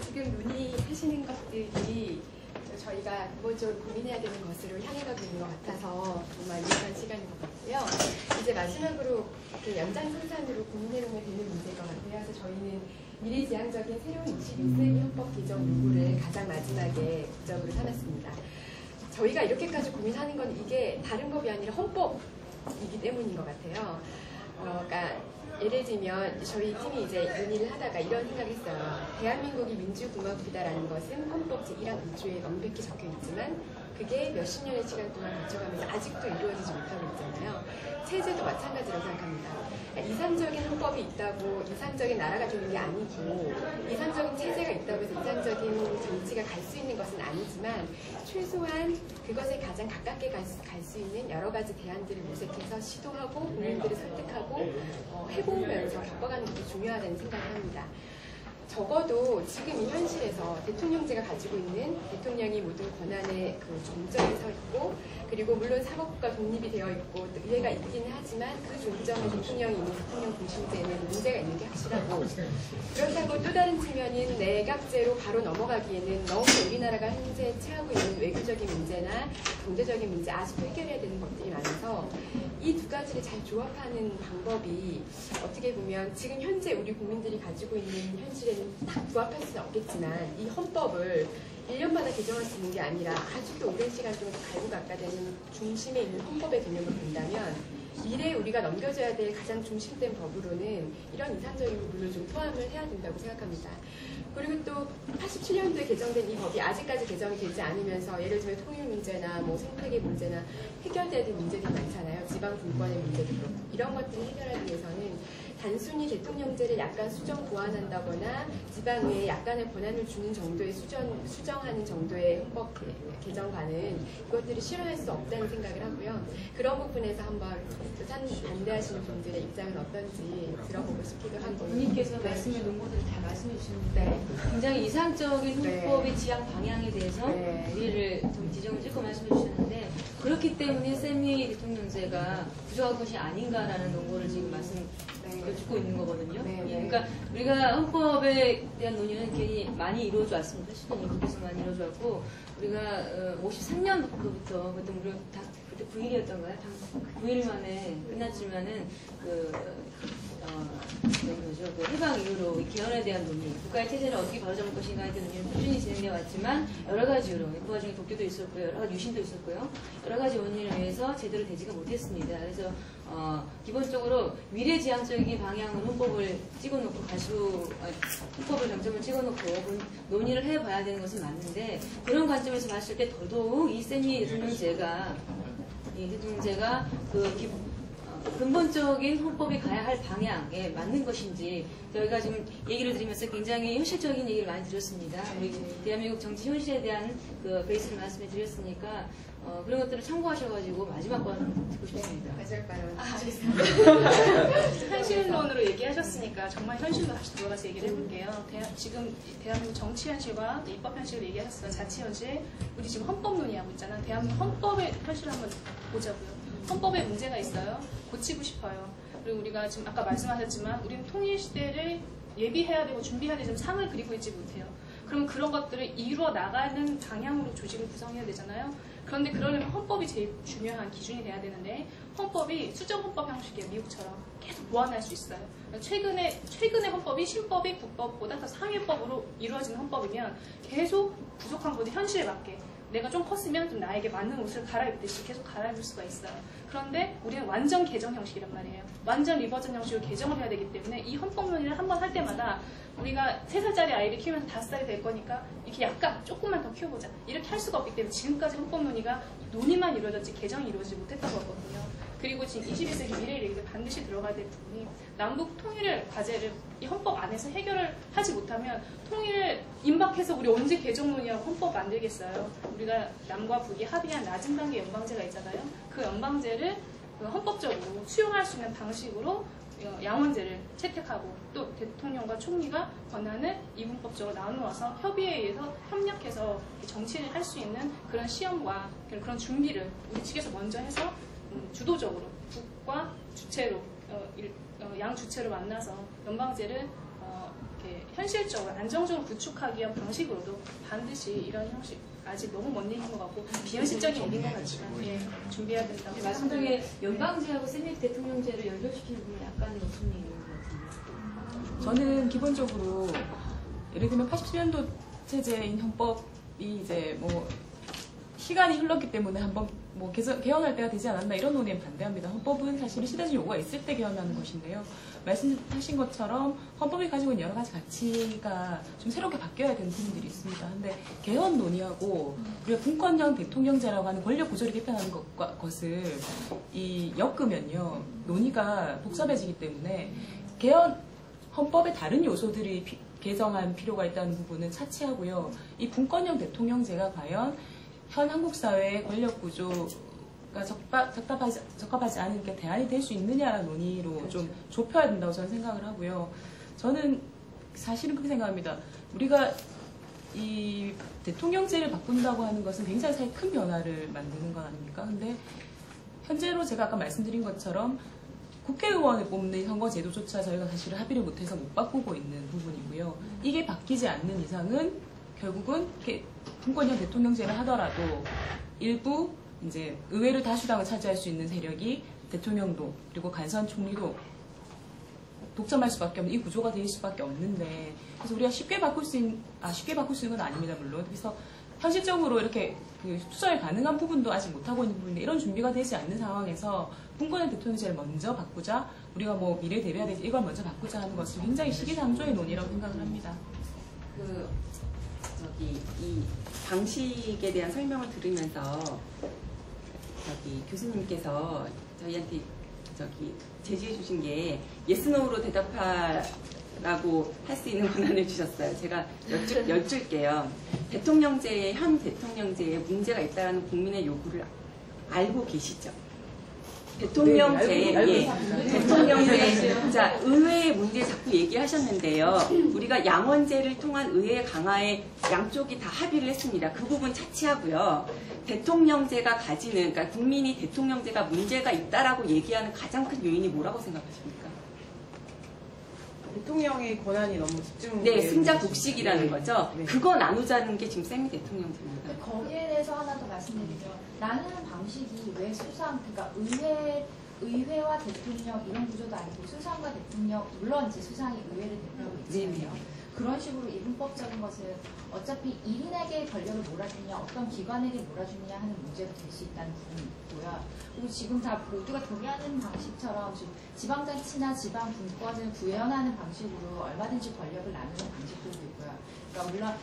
지금 논의하시는 것들이 저희가 기본적으로 고민해야 되는 것으로 향해 가고 있는 것 같아서 정말 유익한 시간인 것 같고요. 이제 마지막으로 그 연장선상으로 고민해보면 되는 문제인 것 같아요. 그래서 저희는 미래지향적인 새로운 21세기 헌법 개정 요구를 가장 마지막에 목적으로 삼았습니다. 저희가 이렇게까지 고민하는 건 이게 다른 법이 아니라 헌법이기 때문인 것 같아요. 그러니까 예를 들면 저희 팀이 이제 논의를 하다가 이런 생각을 했어요. 대한민국이 민주공화국이다라는 것은 헌법 제1항 1조에 명백히 적혀 있지만 그게 몇십 년의 시간 동안 거쳐가면서 아직도 이루어지지 못하고 있잖아요. 체제도 마찬가지라고 생각합니다. 이상적인 헌법이 있다고 이상적인 나라가 되는 게 아니고 이상적인 체제가 있다고 해서 이상적인 정치가 갈 수 있는 것은 아니지만 최소한 그것에 가장 가깝게 갈 수 있는 여러 가지 대안들을 모색해서 시도하고 국민들을 설득하고 해보면서 겪어가는 것이 중요하다는 생각을 합니다. 적어도 지금 이 현실에서 대통령제가 가지고 있는 대통령이 모든 권한의 그 종점에 서 있고 그리고 물론 사법부가 독립이 되어 있고 의회가 있기는 하지만 그 종점에 대통령이 있는 대통령 중심제는 문제가 있는 게 확실하고 그렇다고 또 다른 측면인 내각제로 바로 넘어가기에는 너무 우리나라가 현재 처하고 있는 외교적인 문제나 경제적인 문제 아직도 해결해야 되는 것들이 많아서 이 두 가지를 잘 조합하는 방법이 어떻게 보면 지금 현재 우리 국민들이 가지고 있는 현실에는 딱 부합할 수는 없겠지만 이 헌법을 1년마다 개정할 수 있는 게 아니라 아주 또 오랜 시간 동안 갈고 닦아내는 중심에 있는 헌법의 개념을 본다면 미래에 우리가 넘겨줘야 될 가장 중심된 법으로는 이런 이상적인 부분을 좀 포함을 해야 된다고 생각합니다. 그리고 또 87년도에 개정된 이 법이 아직까지 개정이 되지 않으면서 예를 들면 통일 문제나 뭐 생태계 문제나 해결돼야 될 문제들이 많잖아요. 지방 분권의 문제도 그렇고 이런 것들을 해결하기 위해서는 단순히 대통령제를 약간 수정 보완한다거나 지방에 약간의 권한을 주는 정도의 수정하는 정도의 헌법 개정과는 이것들이 실현할 수 없다는 생각을 하고요. 그런 부분에서 한번 반대하시는 분들의 입장은 어떤지 들어보고 싶기도 하고. 본인께서 말씀의 논거들을 다 말씀해 주셨는데 굉장히 이상적인 헌법의 지향 방향에 대해서 우리를 좀 지정을 찍고 말씀해 주셨는데 그렇기 때문에 세미 대통령제가 부족한 것이 아닌가라는 논거를 지금 듣고 있는 거거든요. 그러니까 우리가 헌법에 대한 논의는 굉장히 많이 이루어져 왔습니다. 80년 이후부터 많이 이루어져 왔고 우리가 53년도부터 보통 우리가 다 그때 9일이었던가요? 9일 만에 끝났지만은 그 해방 이후로 개헌에 대한 논의, 국가의 체제를 어떻게 바로잡을 것인가에 대한 논의는 꾸준히 진행되어 왔지만 여러 가지 이유로 그 와중에 독재도 있었고요, 여러 가지 유신도 있었고요, 여러 가지 원인에 의해서 제대로 되지가 못했습니다. 그래서 기본적으로 미래지향적인 방향으로 헌법을 찍어놓고 헌법을 정점을 찍어놓고 논의를 해봐야 되는 것은 맞는데 그런 관점에서 봤을 때 더더욱 이 세미 대통령제가 근본적인 헌법이 가야 할 방향에 맞는 것인지 저희가 지금 얘기를 드리면서 굉장히 현실적인 얘기를 많이 드렸습니다. 우리 대한민국 정치 현실에 대한 그 베이스를 말씀해 드렸으니까 그런 것들을 참고하셔가지고 마지막 번 듣고 싶습니다. 마지막 발언. 현실론으로 얘기하셨으니까 정말 현실로 다시 돌아가서 얘기를 해볼게요. 지금 대한민국 정치 현실과 입법 현실을 얘기하셨어요. 자치 현실. 우리 지금 헌법 논의하고 있잖아. 대한민국 헌법의 현실을 한번 보자고요. 헌법에 문제가 있어요. 고치고 싶어요. 그리고 우리가 지금 아까 말씀하셨지만 우리는 통일 시대를 예비해야 되고 준비해야 되지만 상을 그리고 있지 못해요. 그러면 그런 것들을 이루어 나가는 방향으로 조직을 구성해야 되잖아요. 그런데 그러려면 헌법이 제일 중요한 기준이 돼야 되는데 헌법이 수정 헌법 형식이에요. 미국처럼 계속 보완할 수 있어요. 최근의 헌법이 신법이 국법보다 더 상위법으로 이루어지는 헌법이면 계속 부족한 부분이 현실에 맞게 내가 좀 컸으면 좀 나에게 맞는 옷을 갈아입듯이 계속 갈아입을 수가 있어요. 그런데 우리는 완전 개정 형식이란 말이에요. 완전 리버전 형식으로 개정을 해야 되기 때문에 이 헌법 논의를 한번 할 때마다 우리가 3살짜리 아이를 키우면서 5살이 될 거니까 이렇게 약간 조금만 더 키워보자. 이렇게 할 수가 없기 때문에 지금까지 헌법 논의가 논의만 이루어졌지 개정이 이루어지지 못했던 거거든요. 그리고 지금 21세기 미래를 위해서 반드시 들어가야 될 부분이 남북 통일을 과제를 이 헌법 안에서 해결을 하지 못하면 통일을 임박해서 우리 언제 개정론이라고 헌법 만들겠어요. 우리가 남과 북이 합의한 낮은 단계 연방제가 있잖아요. 그 연방제를 헌법적으로 수용할 수 있는 방식으로 양원제를 채택하고 또 대통령과 총리가 권한을 이분법적으로 나누어서 협의에 의해서 협력해서 정치를 할 수 있는 그런 시험과 그런 준비를 우리 측에서 먼저 해서 주도적으로 북과 주체로 양 주체로 만나서 연방제를 이렇게 현실적으로 안정적으로 구축하기 위한 방식으로도 반드시 이런 형식 아직 너무 먼 얘기인 것 같고 비현실적인 얘기인 것 같지만 예, 준비해야 된다고 말씀드린 연방제하고 세미 대통령제를 연결시키는 부분은 약간의 무슨 얘기인 것 같은데. 저는 기본적으로 예를 들면 87년도 체제인 헌법이 이제 뭐 시간이 흘렀기 때문에 한번 뭐 개헌할 때가 되지 않았나 이런 논의에 반대합니다. 헌법은 사실 시대적 요구가 있을 때 개헌하는 것인데요. 말씀하신 것처럼 헌법이 가지고 있는 여러 가지 가치가 좀 새롭게 바뀌어야 되는 부분들이 있습니다. 근데 개헌 논의하고 우리가 분권형 대통령제라고 하는 권력 구조를 개편하는 것을 엮으면요 논의가 복잡해지기 때문에 개헌 헌법의 다른 요소들이 개정할 필요가 있다는 부분은 차치하고요. 이 분권형 대통령제가 과연 현 한국 사회의 권력 구조가 적합하지 않은 게 대안이 될 수 있느냐라는 논의로 그렇죠. 좀 좁혀야 된다고 저는 생각을 하고요. 저는 사실은 그렇게 생각합니다. 우리가 이 대통령제를 바꾼다고 하는 것은 굉장히 사실 큰 변화를 만드는 것 아닙니까? 근데 현재로 제가 아까 말씀드린 것처럼 국회의원을 뽑는 선거제도조차 저희가 사실은 합의를 못해서 못 바꾸고 있는 부분이고요. 이게 바뀌지 않는 이상은 결국은 분권형 대통령제를 하더라도 일부 이제 의회를 다수당을 차지할 수 있는 세력이 대통령도 그리고 간선 총리도 독점할 수밖에 없는 이 구조가 될 수밖에 없는데 그래서 우리가 쉽게 바꿀 수 있는 건 아닙니다 물론. 그래서 현실적으로 이렇게 투자에 가능한 부분도 아직 못하고 있는 부분인데 이런 준비가 되지 않는 상황에서 분권형 대통령제를 먼저 바꾸자 우리가 뭐 미래 대비해야 되지 이걸 먼저 바꾸자 하는 것은 굉장히 시기상조의 논의라고 생각을 합니다. 이 방식에 대한 설명을 들으면서 교수님께서 저희한테 제시해 주신 게 예스노우로 대답하라고 할 수 있는 권한을 주셨어요. 제가 여쭐게요. 현 대통령제에 문제가 있다는 국민의 요구를 알고 계시죠? 대통령제, 대통령제, 자, 의회의 문제 자꾸 얘기하셨는데요. 우리가 양원제를 통한 의회 강화에 양쪽이 다 합의를 했습니다. 그 부분 차치하고요. 대통령제가 가지는, 그러니까 국민이 대통령제가 문제가 있다라고 얘기하는 가장 큰 요인이 뭐라고 생각하십니까? 대통령의 권한이 너무 집중. 네, 승자 독식이라는 거죠. 네. 그거 나누자는 게 지금 세미 대통령제입니다. 거기에 대해서 하나 더 말씀드리죠. 나누는 방식이 왜 그러니까 의회와 대통령 이런 구조도 아니고 수상과 대통령, 물론 이제 수상이 의회를 대표하고 있잖아요. 그런 식으로 이분법적인 것은 어차피 1인에게 권력을 몰아주느냐 어떤 기관에게 몰아주느냐 하는 문제로 될 수 있다는 부분이 있고요. 그리고 지금 다 모두가 동의하는 방식처럼 지방자치나 지방분권을 구현하는 방식으로 얼마든지 권력을 나누는 방식들도 있고요. 그러니까 물론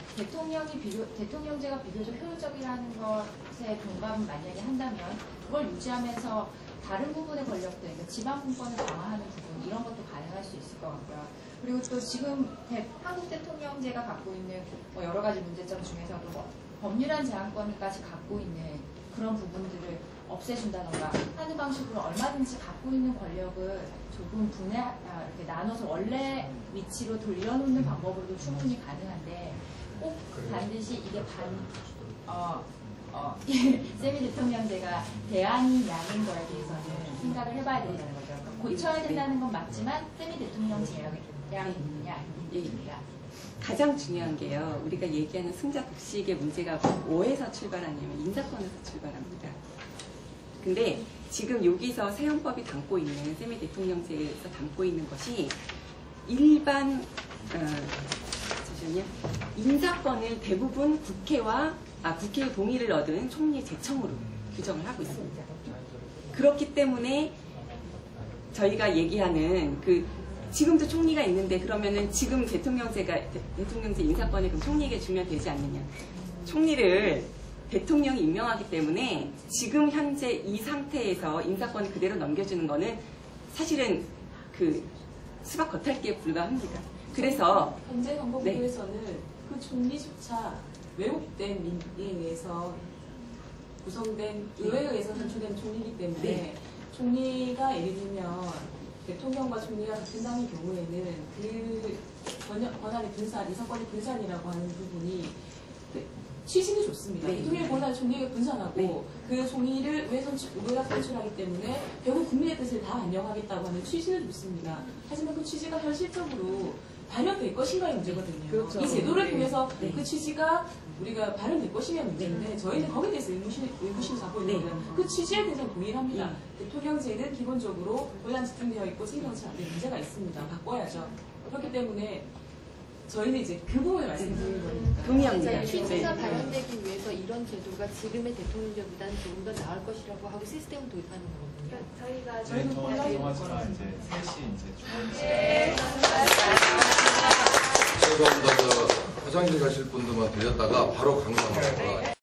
대통령제가 비교적 효율적이라는 것에 동감을 만약에 한다면 그걸 유지하면서 다른 부분의 권력들, 그러니까 지방분권을 강화하는 부분 이런 것도 가능할 수 있을 것 같고요. 그리고 또 지금 한국 대통령제가 갖고 있는 뭐 여러 가지 문제점 중에서도 뭐 법률안 제한권까지 갖고 있는 그런 부분들을 없애준다던가 하는 방식으로 얼마든지 갖고 있는 권력을 조금 이렇게 나눠서 원래 위치로 돌려놓는 방법으로도 충분히 가능한데 꼭 반드시 이게 세미 대통령제가 대안이 아닌 거에 대해서는 생각을 해봐야 된다는 거죠. 고쳐야 된다는 건 맞지만 세미 대통령제가 대안이 있느냐 아니느냐. 가장 중요한 게요. 우리가 얘기하는 승자 독식의 문제가 뭐에서 출발하냐면 인사권에서 출발합니다. 근데 지금 여기서 새 헌법이 담고 있는 세미 대통령제에서 담고 있는 것이 일반 인사권을 대부분 국회의 동의를 얻은 총리 제청으로 규정을 하고 있습니다. 그렇기 때문에 저희가 얘기하는 지금도 총리가 있는데 그러면은 지금 대통령제 인사권을 그럼 총리에게 주면 되지 않느냐. 총리를 대통령이 임명하기 때문에 지금 현재 이 상태에서 인사권을 그대로 넘겨주는 거는 사실은 그 수박 겉핥기에 불과합니다. 그래서 현재 정보부에서는 그 총리조차 왜곡된 민의에 의해서 구성된 의회에 의해서 선출된 총리이기 때문에 네. 총리가 예를 들면 대통령과 총리가 같은 당의 경우에는 그 권한의 분산, 인사권의 분산이라고 하는 부분이 취지는 좋습니다. 네. 대통령의 권한을 총리에게 분산하고 네. 그 총리를 의회가 선출하기 때문에 결국 국민의 뜻을 다 반영하겠다고 하는 취지는 좋습니다. 하지만 그 취지가 현실적으로 발현될 것인가의 문제거든요. 그렇죠. 이 제도를 네. 통해서 네. 그 취지가 우리가 발현될 것이냐 문제인데 저희는 거기에 대해서 의구심을 갖고 있는 네. 그 취지에 대해서 동일합니다. 대통령제는 기본적으로 권한 집중되어 있고 책임정치 안에 문제가 있습니다. 바꿔야죠. 그렇기 때문에 저희는 이제 그 부분을 말씀드리는 겁니다. 동의합니다. 취지가 네. 발현되기 위해서 이런 제도가 지금의 대통령제보다는 조금 더 나을 것이라고 하고 시스템을 도입하는 거거든요. 저희가 네, 정확하지만 이제 셋이 이제 네, 조금 더 화장실 가실 분들만 들렸다가 바로 강사하다가